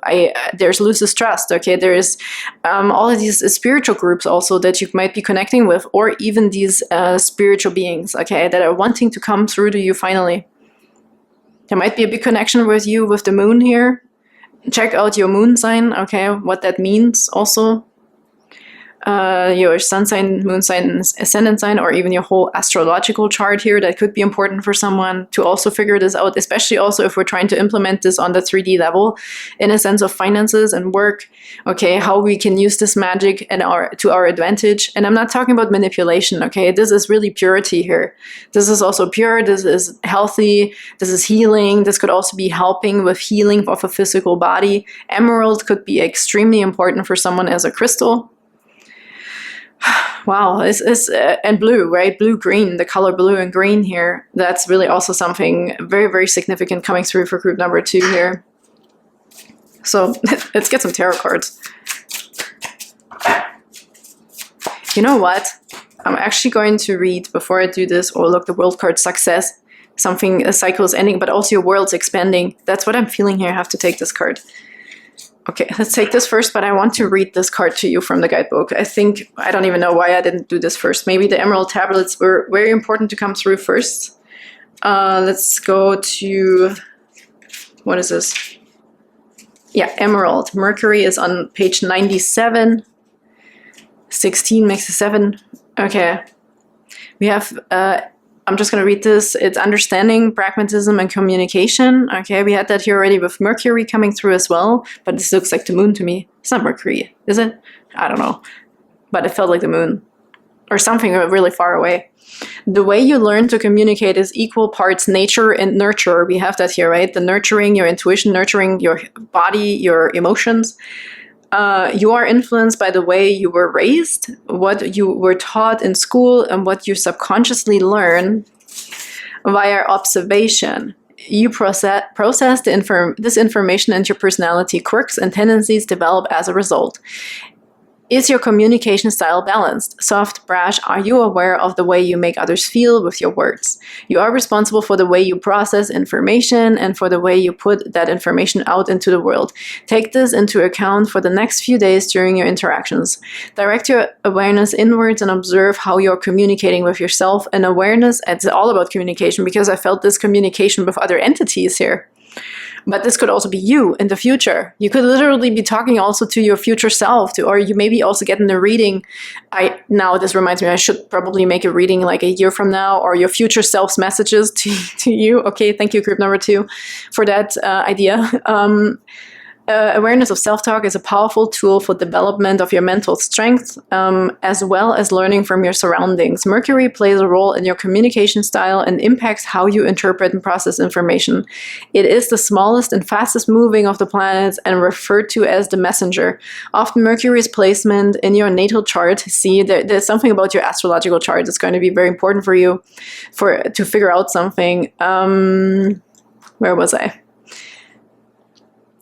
Speaker 1: there's Lucis Trust, okay? There's all of these spiritual groups also that you might be connecting with, or even these spiritual beings, okay, that are wanting to come through to you finally. There might be a big connection with you with the moon here. Check out your moon sign, okay, what that means also. Your sun sign, moon sign, ascendant sign, or even your whole astrological chart here. That could be important for someone to also figure this out, especially also if we're trying to implement this on the 3D level in a sense of finances and work, okay, how we can use this magic and to our advantage. And I'm not talking about manipulation, okay? This is really purity here. This is also pure, this is healthy, this is healing. This could also be helping with healing of a physical body. Emerald could be extremely important for someone as a crystal. Wow, and blue, right? Blue, green, the color blue and green here. That's really also something very, very significant coming through for group number 2 here. So let's get some tarot cards. You know what? I'm actually going to read, before I do this, or look, the world card success. Something, a cycle is ending, but also your world's expanding. That's what I'm feeling here. I have to take this card. Okay, let's take this first, but I want to read this card to you from the guidebook. I don't even know why I didn't do this first. Maybe the emerald tablets were very important to come through first. Let's go to, what is this? Yeah, emerald. Mercury is on page 97. 16 makes a 7. Okay. We have I'm just going to read this. It's understanding, pragmatism, and communication. Okay, we had that here already with Mercury coming through as well, but this looks like the moon to me. It's not Mercury, is it? I don't know, but it felt like the moon or something really far away. The way you learn to communicate is equal parts nature and nurture. We have that here, right? The nurturing your intuition, nurturing your body, your emotions. You are influenced by the way you were raised, what you were taught in school, and what you subconsciously learn via observation. You process this information, and your personality quirks and tendencies develop as a result. Is your communication style balanced? Soft, brash? Are you aware of the way you make others feel with your words? You are responsible for the way you process information and for the way you put that information out into the world. Take this into account for the next few days during your interactions. Direct your awareness inwards and observe how you're communicating with yourself. And awareness, it's all about communication, because I felt this communication with other entities here. But this could also be you in the future. You could literally be talking also to your future self, or you maybe also get in a reading. Now this reminds me, I should probably make a reading like a year from now, or your future self's messages to you. Okay, thank you, group number 2, for that idea. Awareness of self-talk is a powerful tool for development of your mental strength, as well as learning from your surroundings. Mercury plays a role in your communication style and impacts how you interpret and process information. It is the smallest and fastest moving of the planets and referred to as the messenger. Often Mercury's placement in your natal chart, see, there's something about your astrological chart that's going to be very important for you to figure out something. Where was I?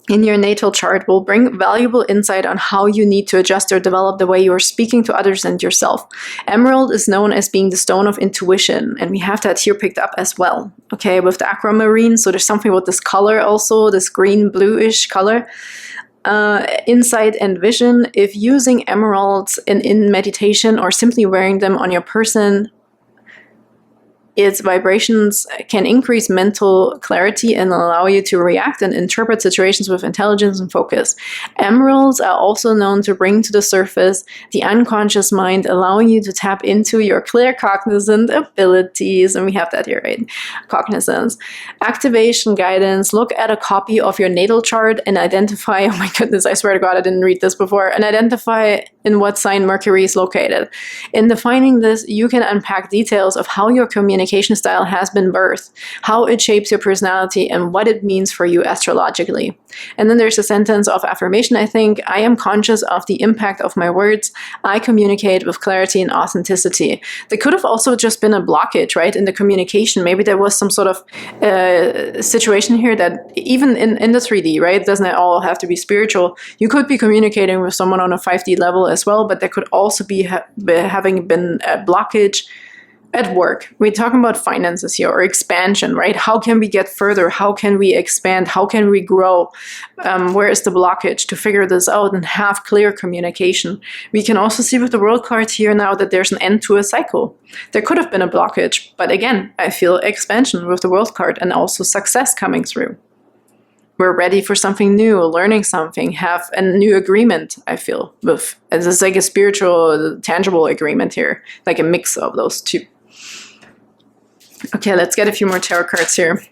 Speaker 1: In your natal chart will bring valuable insight on how you need to adjust or develop the way you are speaking to others and yourself. Emerald is known as being the stone of intuition, and we have that here picked up as well. Okay, with the aquamarine, so there's something about this color also, this green bluish color. Insight and vision. If using emeralds in meditation or simply wearing them on your person, its vibrations can increase mental clarity and allow you to react and interpret situations with intelligence and focus. Emeralds are also known to bring to the surface the unconscious mind, allowing you to tap into your claircognizant abilities. And we have that here, right? Cognizance. Activation guidance. Look at a copy of your natal chart and identify, oh my goodness, I swear to God, I didn't read this before, and identify in what sign Mercury is located. In defining this, you can unpack details of how your communication style has been birthed, how it shapes your personality, and what it means for you astrologically. And then there's a sentence of affirmation, I think. I am conscious of the impact of my words. I communicate with clarity and authenticity. There could have also just been a blockage, right, in the communication. Maybe there was some sort of situation here that even in the 3D, right, doesn't all have to be spiritual. You could be communicating with someone on a 5D level as well, but there could also be having been a blockage at work. We're talking about finances here, or expansion, right? How can we get further? How can we expand? How can we grow? Where is the blockage to figure this out and have clear communication? We can also see with the World card here now that there's an end to a cycle. There could have been a blockage, but again, I feel expansion with the World card and also success coming through. We're ready for something new, learning something, have a new agreement, I feel. It's like a spiritual, tangible agreement here, like a mix of those two. Okay, let's get a few more tarot cards here.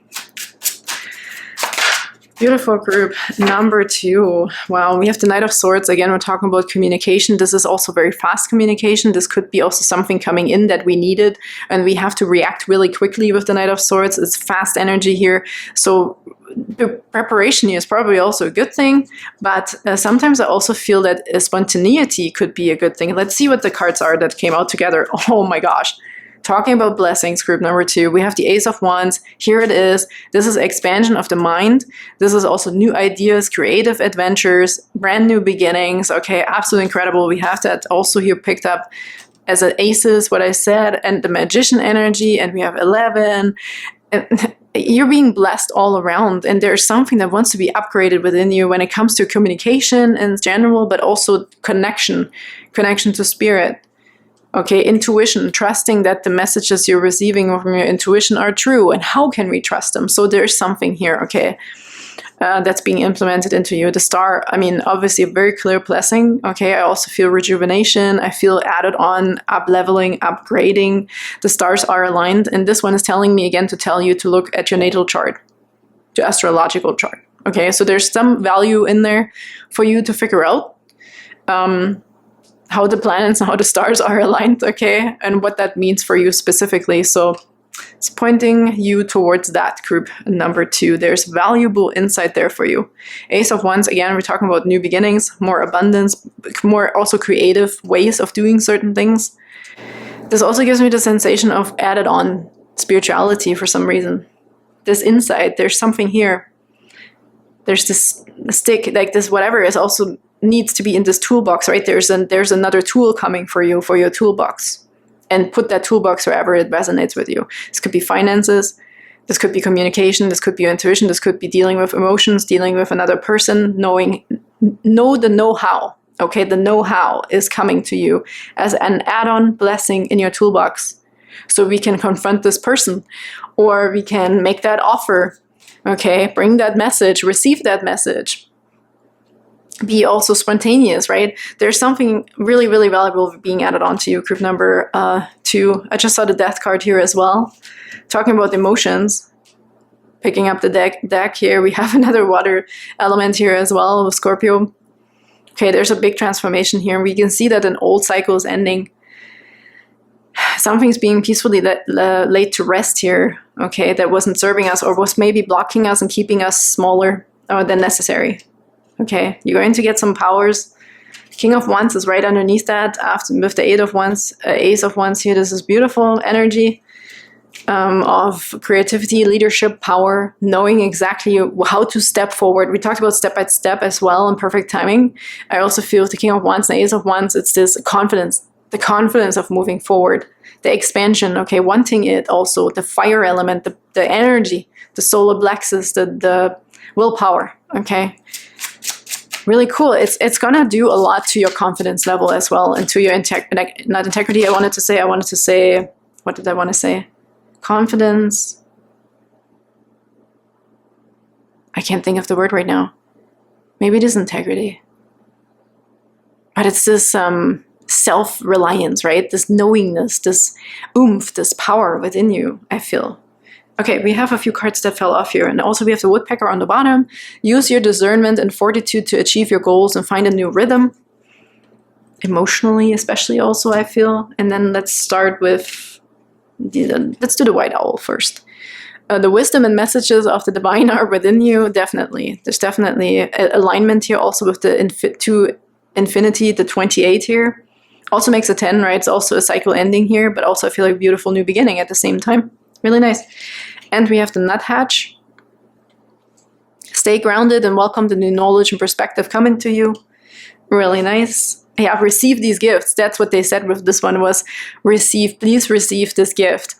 Speaker 1: Beautiful group. Number 2. Wow, we have the Knight of Swords. Again, we're talking about communication. This is also very fast communication. This could be also something coming in that we needed, and we have to react really quickly with the Knight of Swords. It's fast energy here. So the preparation is probably also a good thing, but sometimes I also feel that spontaneity could be a good thing. Let's see what the cards are that came out together. Oh my gosh. Talking about blessings, group number 2, we have the Ace of Wands. Here it is. This is expansion of the mind. This is also new ideas, creative adventures, brand new beginnings. Okay, absolutely incredible. We have that also here picked up as an aces, what I said, and the magician energy, and we have 11. And you're being blessed all around, and there's something that wants to be upgraded within you when it comes to communication in general, but also connection to spirit. Okay, intuition, trusting that the messages you're receiving from your intuition are true, and how can we trust them? So there's something here, okay? that's being implemented into you. The star, I mean, obviously a very clear blessing. Okay, I also feel rejuvenation. I feel added on, up leveling, upgrading. The stars are aligned. And this one is telling me again to tell you to look at your natal chart, to astrological chart. Okay, so there's some value in there for you to figure out how the planets and how the stars are aligned, okay, and what that means for you specifically. So it's pointing you towards that group number 2. There's valuable insight there for you. Ace of Wands, again, we're talking about new beginnings, more abundance, more also creative ways of doing certain things. This also gives me the sensation of added on spirituality for some reason. This insight, there's something here. There's this stick, like this whatever is also needs to be in this toolbox, right? There's another tool coming for you, for your toolbox. And put that toolbox wherever it resonates with you. This could be finances, this could be communication, this could be your intuition, this could be dealing with emotions, dealing with another person, know the know-how. Okay, the know-how is coming to you as an add-on blessing in your toolbox. So we can confront this person, or we can make that offer. Okay, bring that message, receive that message. Be also spontaneous, right? There's something really, really valuable being added onto you, group number 2. I just saw the Death card here as well. Talking about emotions. Picking up the deck here, we have another water element here as well with Scorpio. Okay, there's a big transformation here. We can see that an old cycle is ending. Something's being peacefully laid to rest here, okay, that wasn't serving us or was maybe blocking us and keeping us smaller than necessary. Okay, you're going to get some powers. King of Wands is right underneath that after with the Ace of Wands here. This is beautiful energy of creativity, leadership, power, knowing exactly how to step forward. We talked about step by step as well and perfect timing. I also feel with the King of Wands and Ace of Wands, it's this confidence, the confidence of moving forward, the expansion, okay, wanting it also, the fire element, the energy, the solar plexus, the willpower, okay. Really cool. It's gonna do a lot to your confidence level as well, and to your not integrity. I wanted to say, what did I want to say? Confidence. I can't think of the word right now. Maybe it is integrity. But it's this self-reliance, right? This knowingness, this oomph, this power within you, I feel. Okay, we have a few cards that fell off here. And also we have the Woodpecker on the bottom. Use your discernment and fortitude to achieve your goals and find a new rhythm. Emotionally, especially also, I feel. And then let's start with, let's do the White Owl first. The wisdom and messages of the divine are within you, definitely. There's definitely alignment here also with the to infinity, the 28 here. Also makes a 10, right? It's also a cycle ending here, but also I feel like a beautiful new beginning at the same time. Really nice. And we have the Nuthatch. Stay grounded and welcome the new knowledge and perspective coming to you. Really nice. Yeah, receive these gifts. That's what they said with this one was receive, please receive this gift.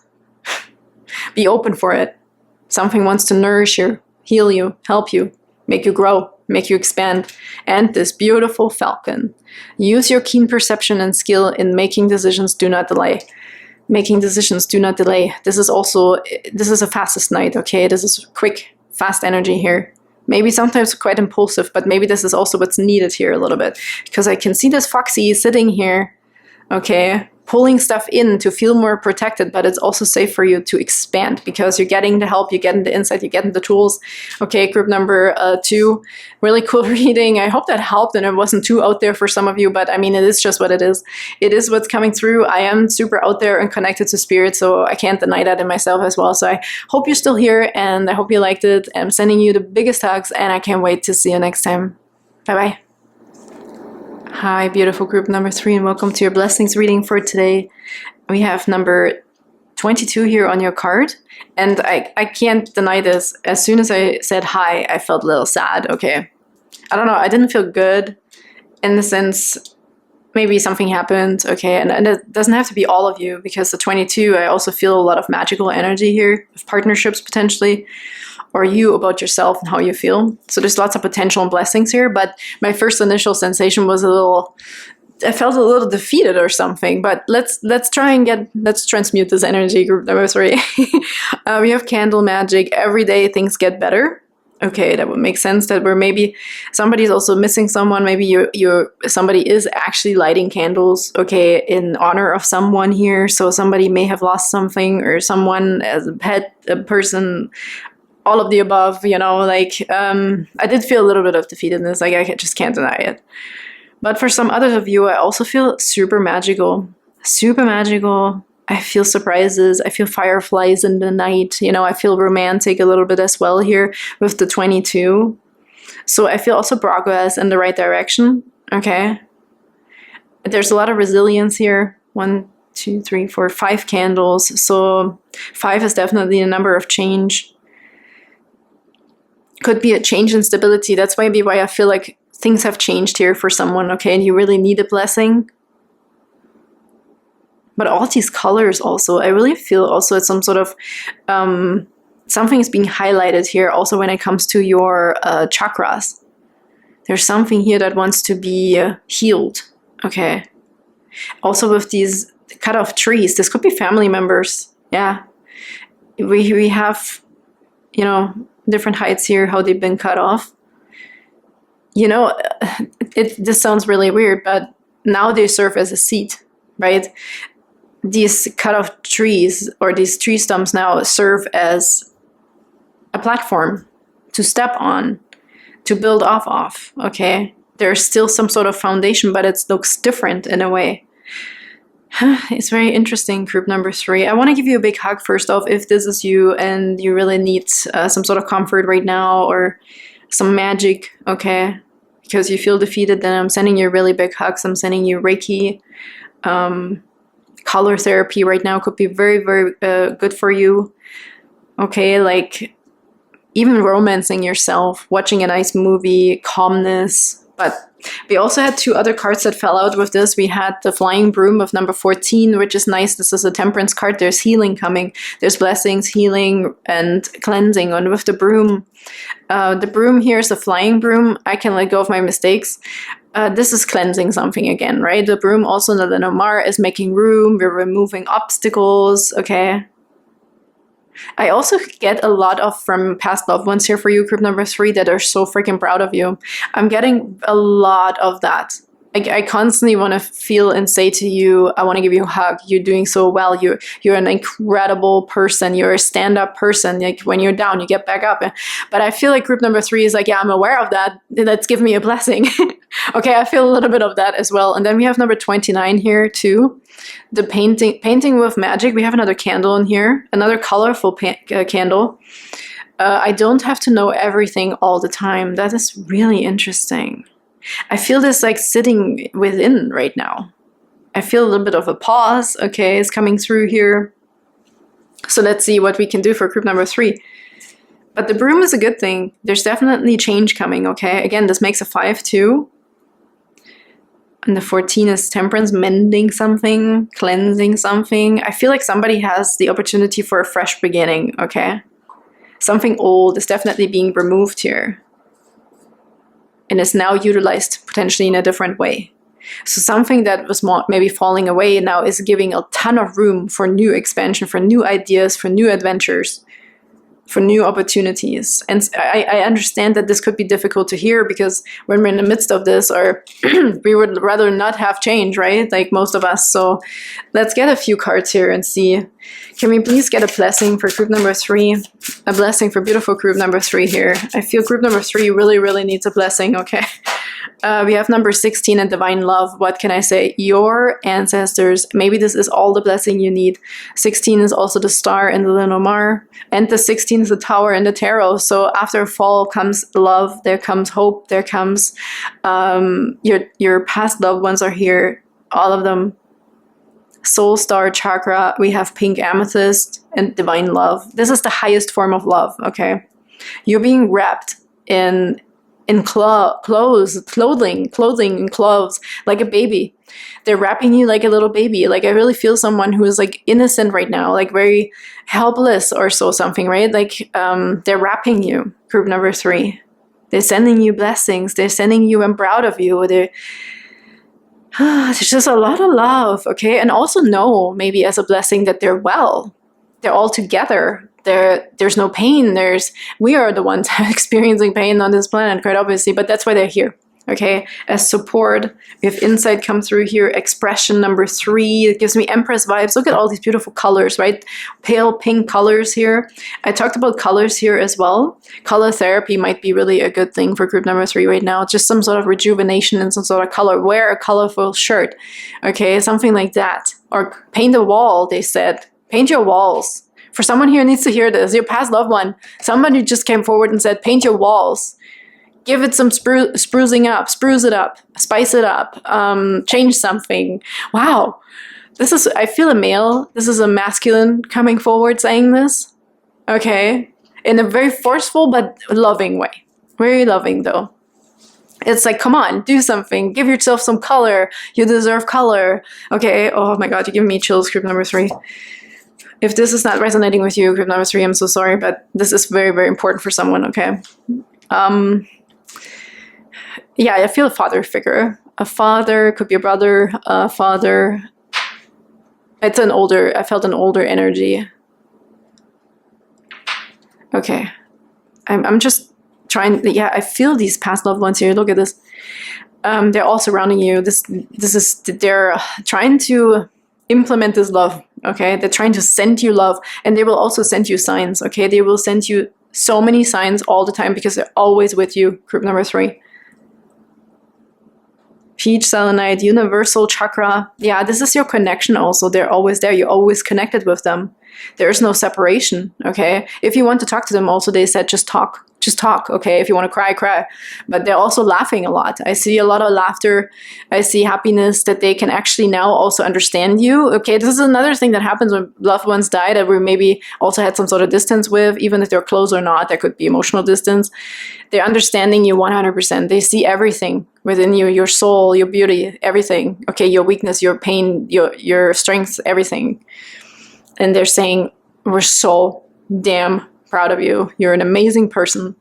Speaker 1: Be open for it. Something wants to nourish you, heal you, help you, make you grow, make you expand. And this beautiful falcon. Use your keen perception and skill in making decisions. Do not delay. Making decisions, do not delay. This is a fastest night, okay? This is quick, fast energy here. Maybe sometimes quite impulsive, but maybe this is also what's needed here a little bit. Because I can see this foxy sitting here, okay, pulling stuff in to feel more protected, but it's also safe for you to expand because you're getting the help, you're getting the insight, you're getting the tools. Okay, group number 2, really cool reading. I hope that helped and it wasn't too out there for some of you, but I mean, it is just what it is. It is what's coming through. I am super out there and connected to spirit, so I can't deny that in myself as well. So I hope you're still here and I hope you liked it. I'm sending you the biggest hugs and I can't wait to see you next time. Bye-bye. Hi, beautiful group number 3, and welcome to your blessings reading for today. We have number 22 here on your card, and I can't deny this. As soon as I said hi, I felt a little sad, okay? I don't know, I didn't feel good in the sense, maybe something happened, okay? And it doesn't have to be all of you, because the 22, I also feel a lot of magical energy here, of partnerships potentially, or you about yourself and how you feel. So there's lots of potential and blessings here, but my first initial sensation was I felt a little defeated or something, but let's transmute this energy, group number 3. We have candle magic. Every day things get better. Okay, that would make sense. That where maybe somebody's also missing someone. Maybe somebody is actually lighting candles, okay, in honor of someone here. So somebody may have lost something, or someone as a pet, a person, all of the above. You know, like I did feel a little bit of defeatedness. Like I just can't deny it. But for some others of you, I also feel super magical, super magical. I feel surprises. I feel fireflies in the night. You know, I feel romantic a little bit as well here with the 22. So I feel also progress in the right direction. Okay. There's a lot of resilience here. 1, 2, 3, 4, 5 candles. So 5 is definitely a number of change. Could be a change in stability. That's maybe why I feel like things have changed here for someone. Okay. And you really need a blessing. But all these colors also, I really feel also it's some sort of, something is being highlighted here also when it comes to your chakras. There's something here that wants to be healed, okay? Also with these cut off trees, this could be family members, yeah. We have, you know, different heights here, how they've been cut off. You know, this sounds really weird, but now they serve as a seat, right? These cut off trees or these tree stumps now serve as a platform to step on, to build off of, okay? There's still some sort of foundation, but it looks different in a way. It's very interesting, group number 3. I want to give you a big hug first off if this is you and you really need some sort of comfort right now or some magic, okay? Because you feel defeated, then I'm sending you really big hugs. I'm sending you Reiki. Color therapy right now could be very, very good for you. Okay, like even romancing yourself, watching a nice movie, calmness. But we also had 2 other cards that fell out with this. We had the Flying Broom of number 14, which is nice. This is a temperance card. There's healing coming. There's blessings, healing, and cleansing. And with the broom here is the Flying Broom. I can let go of my mistakes. This is cleansing something again, right? The broom also in the Lenormand is making room. We're removing obstacles, okay? I also get a lot of from past loved ones here for you, group number 3, that are so freaking proud of you. I'm getting a lot of that. I constantly want to feel and say to you, I want to give you a hug. You're doing so well. You're an incredible person. You're a stand-up person. Like when you're down, you get back up. But I feel like group number 3 is like, yeah, I'm aware of that. Let's give me a blessing. Okay, I feel a little bit of that as well. And then we have number 29 here too. The painting with magic. We have another candle in here, another colorful candle. I don't have to know everything all the time. That is really interesting. I feel this like sitting within right now. I feel a little bit of a pause. Okay, it's coming through here. So let's see what we can do for group number 3. But the broom is a good thing. There's definitely change coming, okay? Again, this makes a 5 too. And the 14 is temperance, mending something, cleansing something. I feel like somebody has the opportunity for a fresh beginning, okay? Something old is definitely being removed here. And is now utilized potentially in a different way. So something that was maybe falling away now is giving a ton of room for new expansion, for new ideas, for new adventures, for new opportunities. And I understand that this could be difficult to hear because when we're in the midst of this, or we would rather not have change, right? Like most of us. So let's get a few cards here and see. Can we please get a blessing for group number 3? A blessing for beautiful group number 3 here. I feel group number 3 really, really needs a blessing, okay? We have number 16 and divine love. What can I say? Your ancestors. Maybe this is all the blessing you need. 16 is also the star in the Lenormand. And the 16 is the tower in the tarot. So after fall comes love. There comes hope. There comes your past loved ones are here. All of them. Soul star chakra. We have pink amethyst and divine love. This is the highest form of love, okay? You're being wrapped in clothing and clothes, like a baby. They're wrapping you like a little baby. Like I really feel someone who is like innocent right now, like very helpless or so something, right? Like they're wrapping you, group number 3. They're sending you blessings. They're sending you, I'm proud of you. There's just a lot of love, okay? And also know maybe as a blessing that they're well. they're all together. There's no pain. We are the ones experiencing pain on this planet, quite obviously, but that's why they're here. Okay, as support. We have insight come through here. Expression number 3. It gives me Empress vibes. Look at all these beautiful colors, right? Pale pink colors here. I talked about colors here as well. Color therapy might be really a good thing for group number 3 right now. Just some sort of rejuvenation and some sort of color. Wear a colorful shirt. Okay, something like that. Or paint a wall, they said. Paint your walls. For someone here who needs to hear this, your past loved one, somebody just came forward and said, paint your walls. Give it some sprucing up, spruce it up, spice it up, change something. Wow. I feel a male. This is a masculine coming forward saying this. Okay. In a very forceful but loving way. Very loving though. It's like, come on, do something. Give yourself some color. You deserve color. Okay. Oh my God, you're giving me chills, group number 3. If this is not resonating with you, group number 3, I'm so sorry, but this is very, very important for someone, okay? Yeah, I feel a father figure. A father, could be a brother, a father. I felt an older energy. Okay. I'm just trying, yeah, I feel these past loved ones here. Look at this. They're all surrounding you. They're trying to implement this love, okay? They're trying to send you love, and they will also send you signs, okay? They will send you so many signs all the time because they're always with you, group number 3. Peach selenite, universal chakra. Yeah, this is your connection also. They're always there. You're always connected with them. There is no separation, okay? If you want to talk to them also, they said just talk. Just talk, okay? If you want to cry, cry. But they're also laughing a lot. I see a lot of laughter. I see happiness that they can actually now also understand you. Okay, this is another thing that happens when loved ones die that we maybe also had some sort of distance with, even if they're close or not. There could be emotional distance. They're understanding you 100%. They see everything within you, your soul, your beauty, everything. Okay, your weakness, your pain, your strength, everything. And they're saying, we're so damn proud of you. You're an amazing person.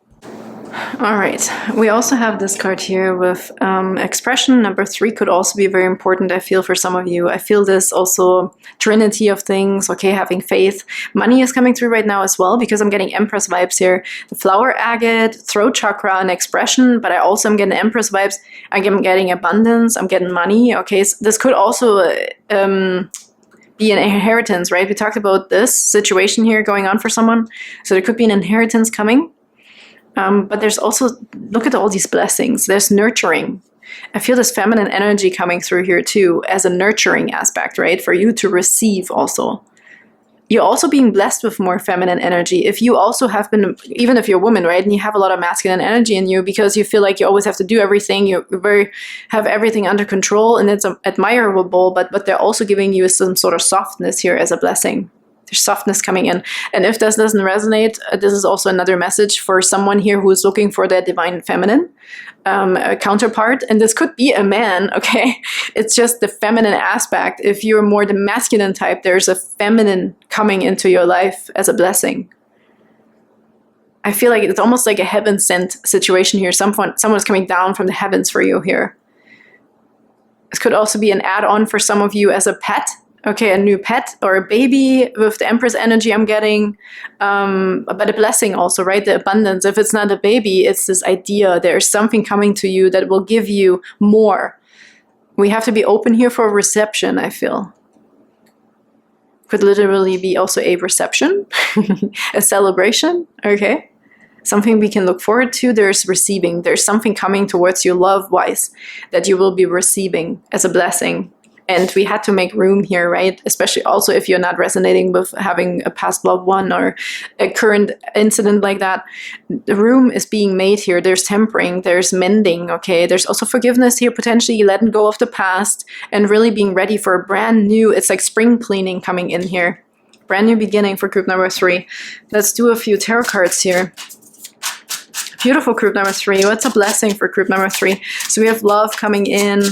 Speaker 1: All right. We also have this card here with expression. Number 3 could also be very important, I feel, for some of you. I feel this also trinity of things, okay, having faith. Money is coming through right now as well because I'm getting Empress vibes here. The flower agate, throat chakra, and expression, but I also am getting Empress vibes. I'm getting abundance. I'm getting money, okay? So this could also be an inheritance, right? We talked about this situation here going on for someone. So there could be an inheritance coming. But there's also, look at all these blessings. There's nurturing. I feel this feminine energy coming through here too as a nurturing aspect, right? For you to receive also. You're also being blessed with more feminine energy. If you also have been, even if you're a woman, right? And you have a lot of masculine energy in you because you feel like you always have to do everything. You have everything under control and it's admirable, but they're also giving you some sort of softness here as a blessing. There's softness coming in. And if this doesn't resonate, this is also another message for someone here who is looking for their divine feminine counterpart. And this could be a man, okay? It's just the feminine aspect. If you're more the masculine type, there's a feminine coming into your life as a blessing. I feel like it's almost like a heaven-sent situation here. Someone's coming down from the heavens for you here. This could also be an add-on for some of you as a pet. Okay, a new pet or a baby with the Empress energy I'm getting, but a blessing also, right? The abundance. If it's not a baby, it's this idea. There's something coming to you that will give you more. We have to be open here for reception, I feel. Could literally be also a reception, a celebration, okay? Something we can look forward to. There's receiving. There's something coming towards you love-wise that you will be receiving as a blessing. And we had to make room here, right? Especially also if you're not resonating with having a past loved one or a current incident like that. The room is being made here. There's tempering, there's mending, okay? There's also forgiveness here, potentially letting go of the past and really being ready for a brand new, it's like spring cleaning coming in here. Brand new beginning for group number 3. Let's do a few tarot cards here. Beautiful group number 3. What's a blessing for group number 3? So we have love coming in.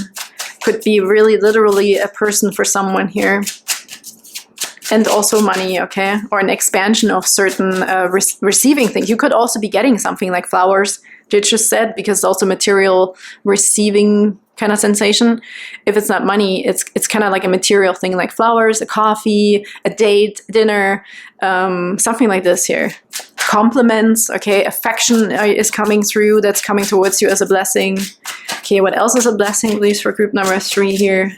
Speaker 1: Could be really literally a person for someone here. And also money, okay? Or an expansion of certain receiving things. You could also be getting something like flowers, they just said, because also material receiving kind of sensation. If it's not money, it's kind of like a material thing, like flowers, a coffee, a date, dinner, something like this here. Compliments, okay, affection is coming through, that's coming towards you as a blessing. Okay, what else is a blessing, please, for group number 3 here?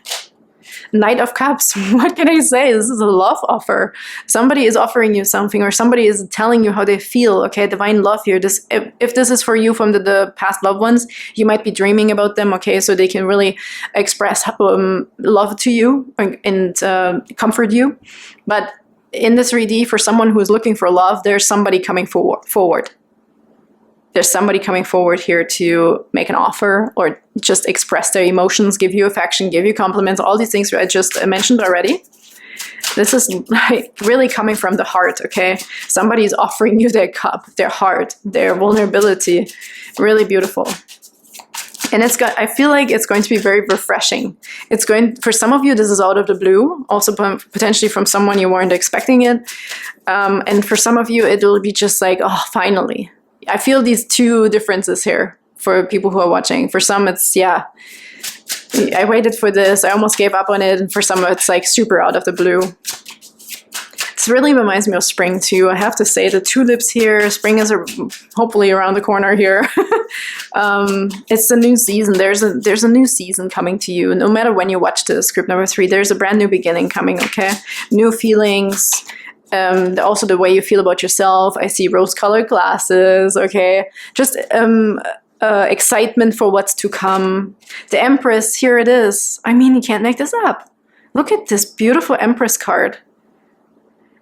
Speaker 1: Knight of Cups. What can I say? This is a love offer. Somebody is offering you something, or somebody is telling you how they feel. Okay, divine love here. This, if this is for you from the past loved ones, you might be dreaming about them. Okay, so they can really express love to you and comfort you. But in this 3D, for someone who is looking for love, there's somebody coming forward. There's somebody coming forward here to make an offer or just express their emotions, give you affection, give you compliments, all these things I just mentioned already. This is like really coming from the heart, okay? Somebody is offering you their cup, their heart, their vulnerability. Really beautiful. And I feel like it's going to be very refreshing. It's going, for some of you, this is out of the blue, also potentially from someone you weren't expecting it. And for some of you, it will be just like, oh, finally. I feel these two differences here for people who are watching. For some, it's, yeah, I waited for this, I almost gave up on it. And for some, it's like super out of the blue. This really reminds me of spring too. I have to say, the tulips here, spring is hopefully around the corner here. It's a new season. There's a new season coming to you. No matter when you watch this, group number 3, there's a brand new beginning coming, okay? New feelings. Also the way you feel about yourself. I see rose-colored glasses, okay? Just excitement for what's to come. The Empress, here it is. I mean, you can't make this up. Look at this beautiful Empress card.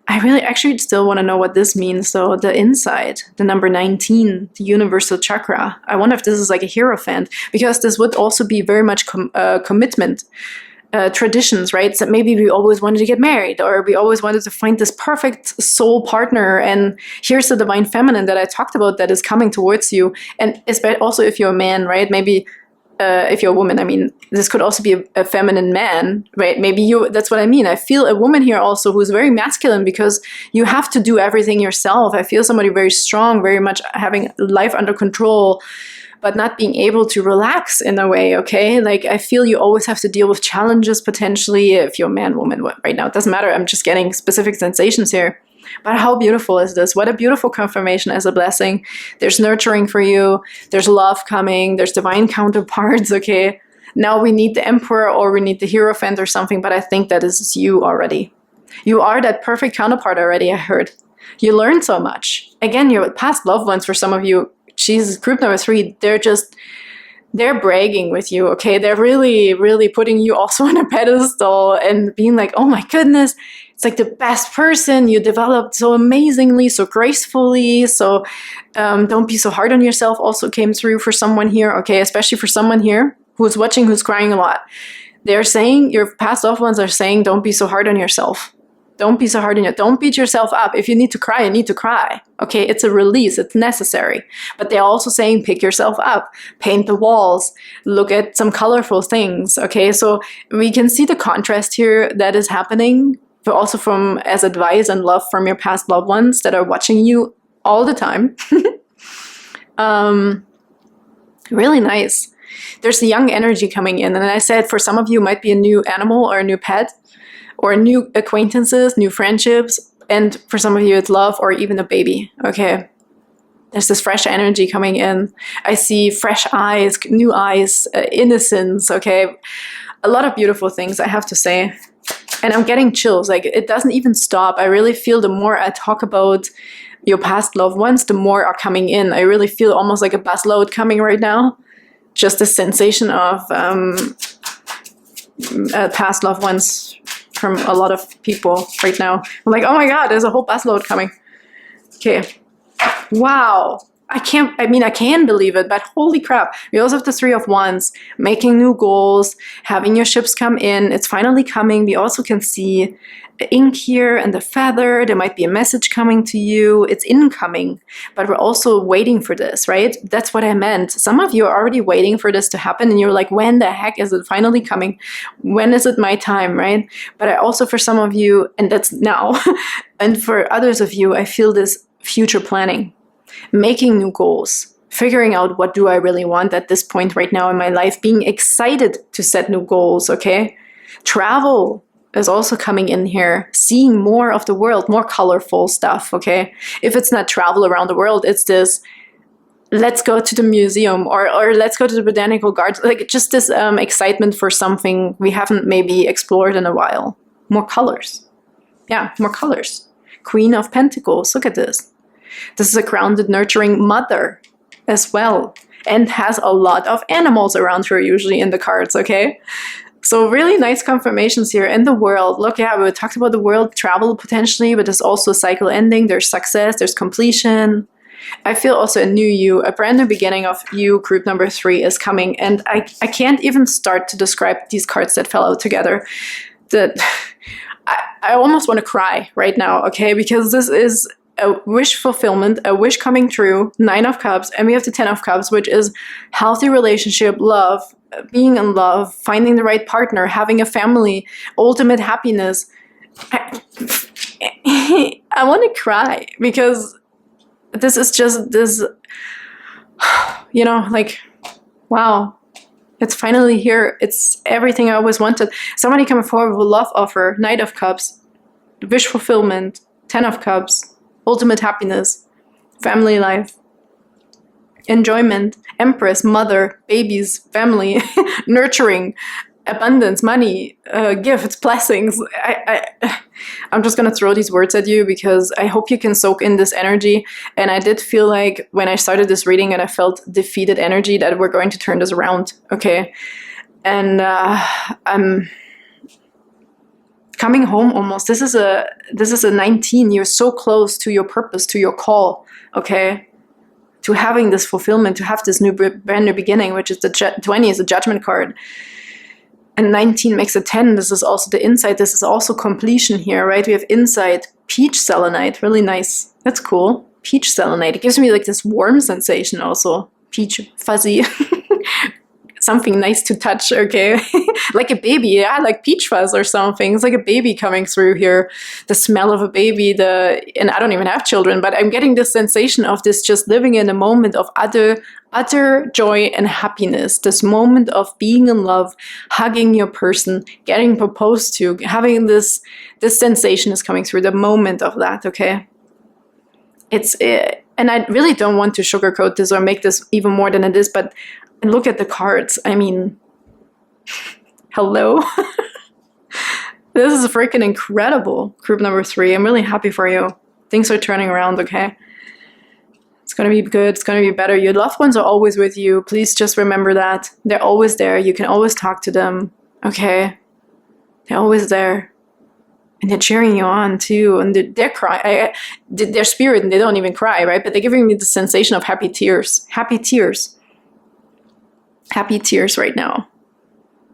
Speaker 1: I really actually still want to know what this means, though. The inside, the number 19, the universal chakra. I wonder if this is like a Hierophant, because this would also be very much commitment. Traditions, right? So maybe we always wanted to get married, or we always wanted to find this perfect soul partner, and here's the divine feminine that I talked about that is coming towards you. And especially also if you're a man, right? Maybe if you're a woman, I mean, this could also be a feminine man, right? Maybe that's what I mean. I feel a woman here also who's very masculine, because you have to do everything yourself. I feel somebody very strong, very much having life under control, but not being able to relax in a way, okay? Like, I feel you always have to deal with challenges potentially if you're a man, woman, right now. It doesn't matter. I'm just getting specific sensations here. But how beautiful is this? What a beautiful confirmation as a blessing. There's nurturing for you. There's love coming. There's divine counterparts, okay? Now we need the Emperor, or we need the Hierophant or something, but I think that is you already. You are that perfect counterpart already, I heard. You learned so much. Again, your past loved ones, for some of you, Jesus, group number 3, they're bragging with you, okay? They're really, really putting you also on a pedestal and being like, oh my goodness, it's like the best person. You developed so amazingly, so gracefully. So don't be so hard on yourself also came through for someone here, okay? Especially for someone here who's watching, who's crying a lot. They're saying, your past loved ones are saying, don't be so hard on yourself. Don't be so hard on you. Don't beat yourself up. If you need to cry, you need to cry. Okay, it's a release. It's necessary. But they're also saying, pick yourself up, paint the walls, look at some colorful things. Okay, so we can see the contrast here that is happening, but also from as advice and love from your past loved ones that are watching you all the time. Really nice. There's the young energy coming in. And I said, for some of you, it might be a new animal or a new pet, or new acquaintances, new friendships, and for some of you it's love or even a baby, okay? There's this fresh energy coming in. I see fresh eyes, new eyes, innocence, okay? A lot of beautiful things, I have to say. And I'm getting chills, like it doesn't even stop. I really feel the more I talk about your past loved ones, the more are coming in. I really feel almost like a busload coming right now. Just the sensation of past loved ones from a lot of people right now. I'm like, oh my God, there's a whole busload coming. Okay. Wow. I can believe it, but holy crap. We also have the 3 of Wands, making new goals, having your ships come in. It's finally coming. We also can see the ink here and the feather. There might be a message coming to you. It's incoming, but we're also waiting for this, right? That's what I meant. Some of you are already waiting for this to happen, and you're like, when the heck is it finally coming? When is it my time, right? But I also, for some of you, and that's now, and for others of you, I feel this future planning. Making new goals, figuring out what do I really want at this point right now in my life, being excited to set new goals, okay? Travel is also coming in here, seeing more of the world, more colorful stuff, okay? If it's not travel around the world, it's this, let's go to the museum or let's go to the botanical gardens, like just this excitement for something we haven't maybe explored in a while. More colors. Yeah, more colors. Queen of Pentacles, look at this. This is a grounded, nurturing mother as well, and has a lot of animals around her usually in the cards, okay? So really nice confirmations here in the world. Look, yeah, we talked about the world, travel potentially, but there's also a cycle ending, there's success, there's completion. I feel also a new you, a brand new beginning of you, group number 3 is coming. And I can't even start to describe these cards that fell out together. I almost want to cry right now, okay? Because this is a wish fulfillment, a wish coming true, 9 of Cups, and we have the 10 of Cups, which is healthy relationship, love, being in love, finding the right partner, having a family, ultimate happiness. I want to cry because this is just this, you know, like, wow, it's finally here. It's everything I always wanted. Somebody coming forward with a love offer, Knight of Cups, wish fulfillment, 10 of Cups, ultimate happiness, family life, enjoyment, Empress, mother, babies, family, nurturing, abundance, money, gifts, blessings. I'm just gonna throw these words at you because I hope you can soak in this energy. And I did feel like when I started this reading and I felt defeated energy that we're going to turn this around, okay? And I'm coming home almost. This is a 19. You're so close to your purpose, to your call, okay? To having this fulfillment, to have this new brand new beginning, which is the 20 is a judgment card. And 19 makes a 10. This is also the insight. This is also completion here, right? We have insight, peach selenite, really nice. That's cool. Peach selenite. It gives me like this warm sensation also. Peach, fuzzy. Something nice to touch, okay? Like a baby, yeah, like peach fuzz or something. It's like a baby coming through here. The smell of a baby, and I don't even have children, but I'm getting this sensation of this just living in a moment of utter joy and happiness. This moment of being in love, hugging your person, getting proposed to, having this sensation is coming through, the moment of that, okay? And I really don't want to sugarcoat this or make this even more than it is, but look at the cards. I mean, hello? This is freaking incredible, group number 3. I'm really happy for you. Things are turning around, okay? It's going to be good. It's going to be better. Your loved ones are always with you. Please just remember that. They're always there. You can always talk to them, okay? They're always there. And they're cheering you on, too. And they're crying. Their spirit, and they don't even cry, right? But they're giving me the sensation of happy tears. Happy tears. Happy tears right now.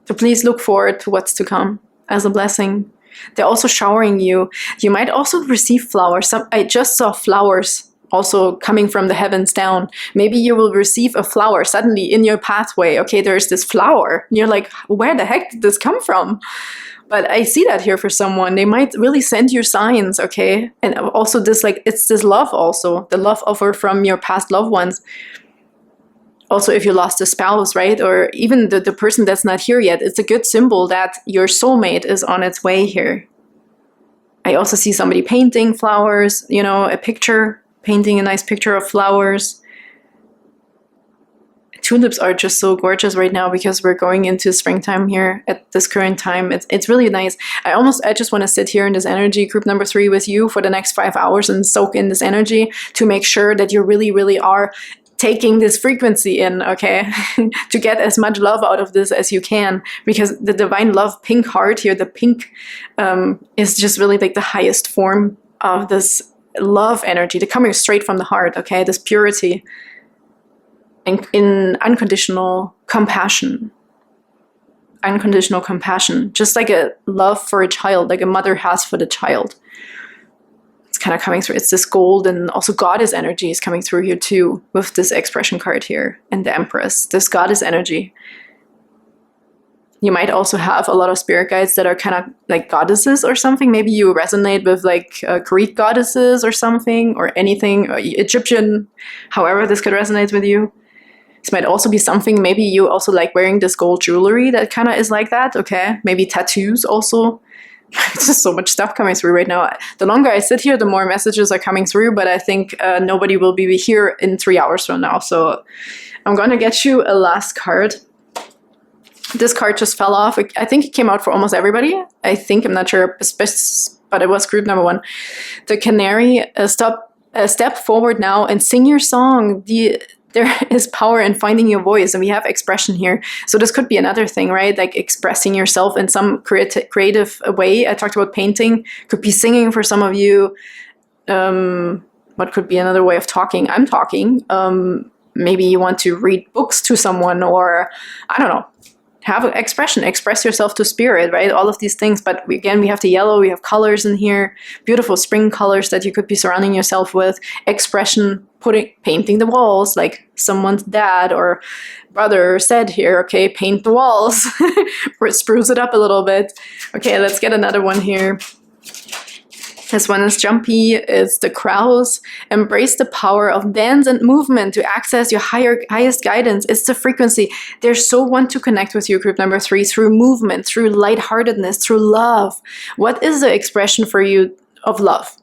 Speaker 1: So please look forward to what's to come as a blessing. They're also showering you. You might also receive flowers. I just saw flowers also coming from the heavens down. Maybe you will receive a flower suddenly in your pathway. Okay, there's this flower. And you're like, where the heck did this come from? But I see that here for someone. They might really send you signs, okay? And also this, like, it's this love also. The love offer from your past loved ones. Also, if you lost a spouse, right? Or even the person that's not here yet, it's a good symbol that your soulmate is on its way here. I also see somebody painting flowers, you know, a picture, painting a nice picture of flowers. Tulips are just so gorgeous right now because we're going into springtime here at this current time. It's really nice. I just want to sit here in this energy, group number 3, with you for the next 5 hours and soak in this energy to make sure that you really, really are taking this frequency in, okay? To get as much love out of this as you can, because the divine love pink heart here, the pink is just really like the highest form of this love energy, the coming straight from the heart, okay? This purity and in unconditional compassion. Unconditional compassion, just like a love for a child, like a mother has for the child. Kind of coming through. It's this gold, and also goddess energy is coming through here too with this expression card here and the Empress, this goddess energy. You might also have a lot of spirit guides that are kind of like goddesses or something. Maybe you resonate with like Greek goddesses or something, or anything, or Egyptian, however this could resonate with you. This might also be something, maybe you also like wearing this gold jewelry that kind of is like that, okay? Maybe tattoos also. It's just so much stuff coming through right now. The longer I sit here, the more messages are coming through, but I think nobody will be here in 3 hours from now. So I'm going to get you a last card. This card just fell off. I think it came out for almost everybody. I think, I'm not sure, but it was group number 1. The Canary, step forward now and sing your song. There is power in finding your voice, and we have expression here. So this could be another thing, right? Like expressing yourself in some creative way. I talked about painting. Could be singing for some of you. What could be another way of talking? I'm talking. Maybe you want to read books to someone, or I don't know. Have an expression, express yourself to spirit, right? All of these things. But again, we have the yellow, we have colors in here, beautiful spring colors that you could be surrounding yourself with. Expression, painting the walls, like someone's dad or brother said here, okay, paint the walls, or spruce it up a little bit. Okay, let's get another one here. This one is jumpy. It's the crows. Embrace the power of dance and movement to access your highest guidance. It's the frequency. They so want to connect with you, group number 3, through movement, through lightheartedness, through love. What is the expression for you of love?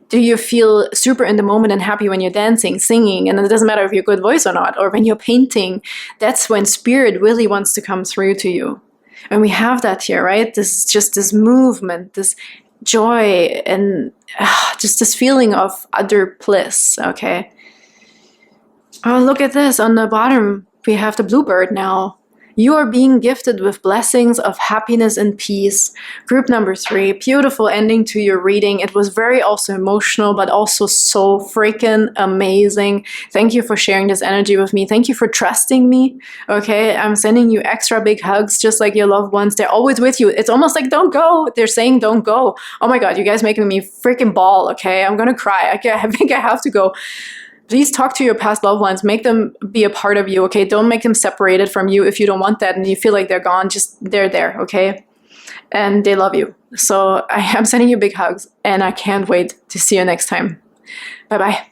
Speaker 1: Do you feel super in the moment and happy when you're dancing, singing, and it doesn't matter if you're good voice or not, or when you're painting? That's when spirit really wants to come through to you. And we have that here, right? This is just this movement, this joy, and just this feeling of utter bliss, okay? Oh, look at this. On the bottom, we have the bluebird now. You are being gifted with blessings of happiness and peace. Group number 3, beautiful ending to your reading. It was very also emotional, but also so freaking amazing. Thank you for sharing this energy with me. Thank you for trusting me. Okay, I'm sending you extra big hugs, just like your loved ones. They're always with you. It's almost like, don't go. They're saying, don't go. Oh my God, you guys making me freaking bawl, okay? I'm gonna cry. I think I have to go. Please talk to your past loved ones. Make them be a part of you, okay? Don't make them separated from you if you don't want that and you feel like they're gone. Just, they're there, okay? And they love you. So I am sending you big hugs, and I can't wait to see you next time. Bye-bye.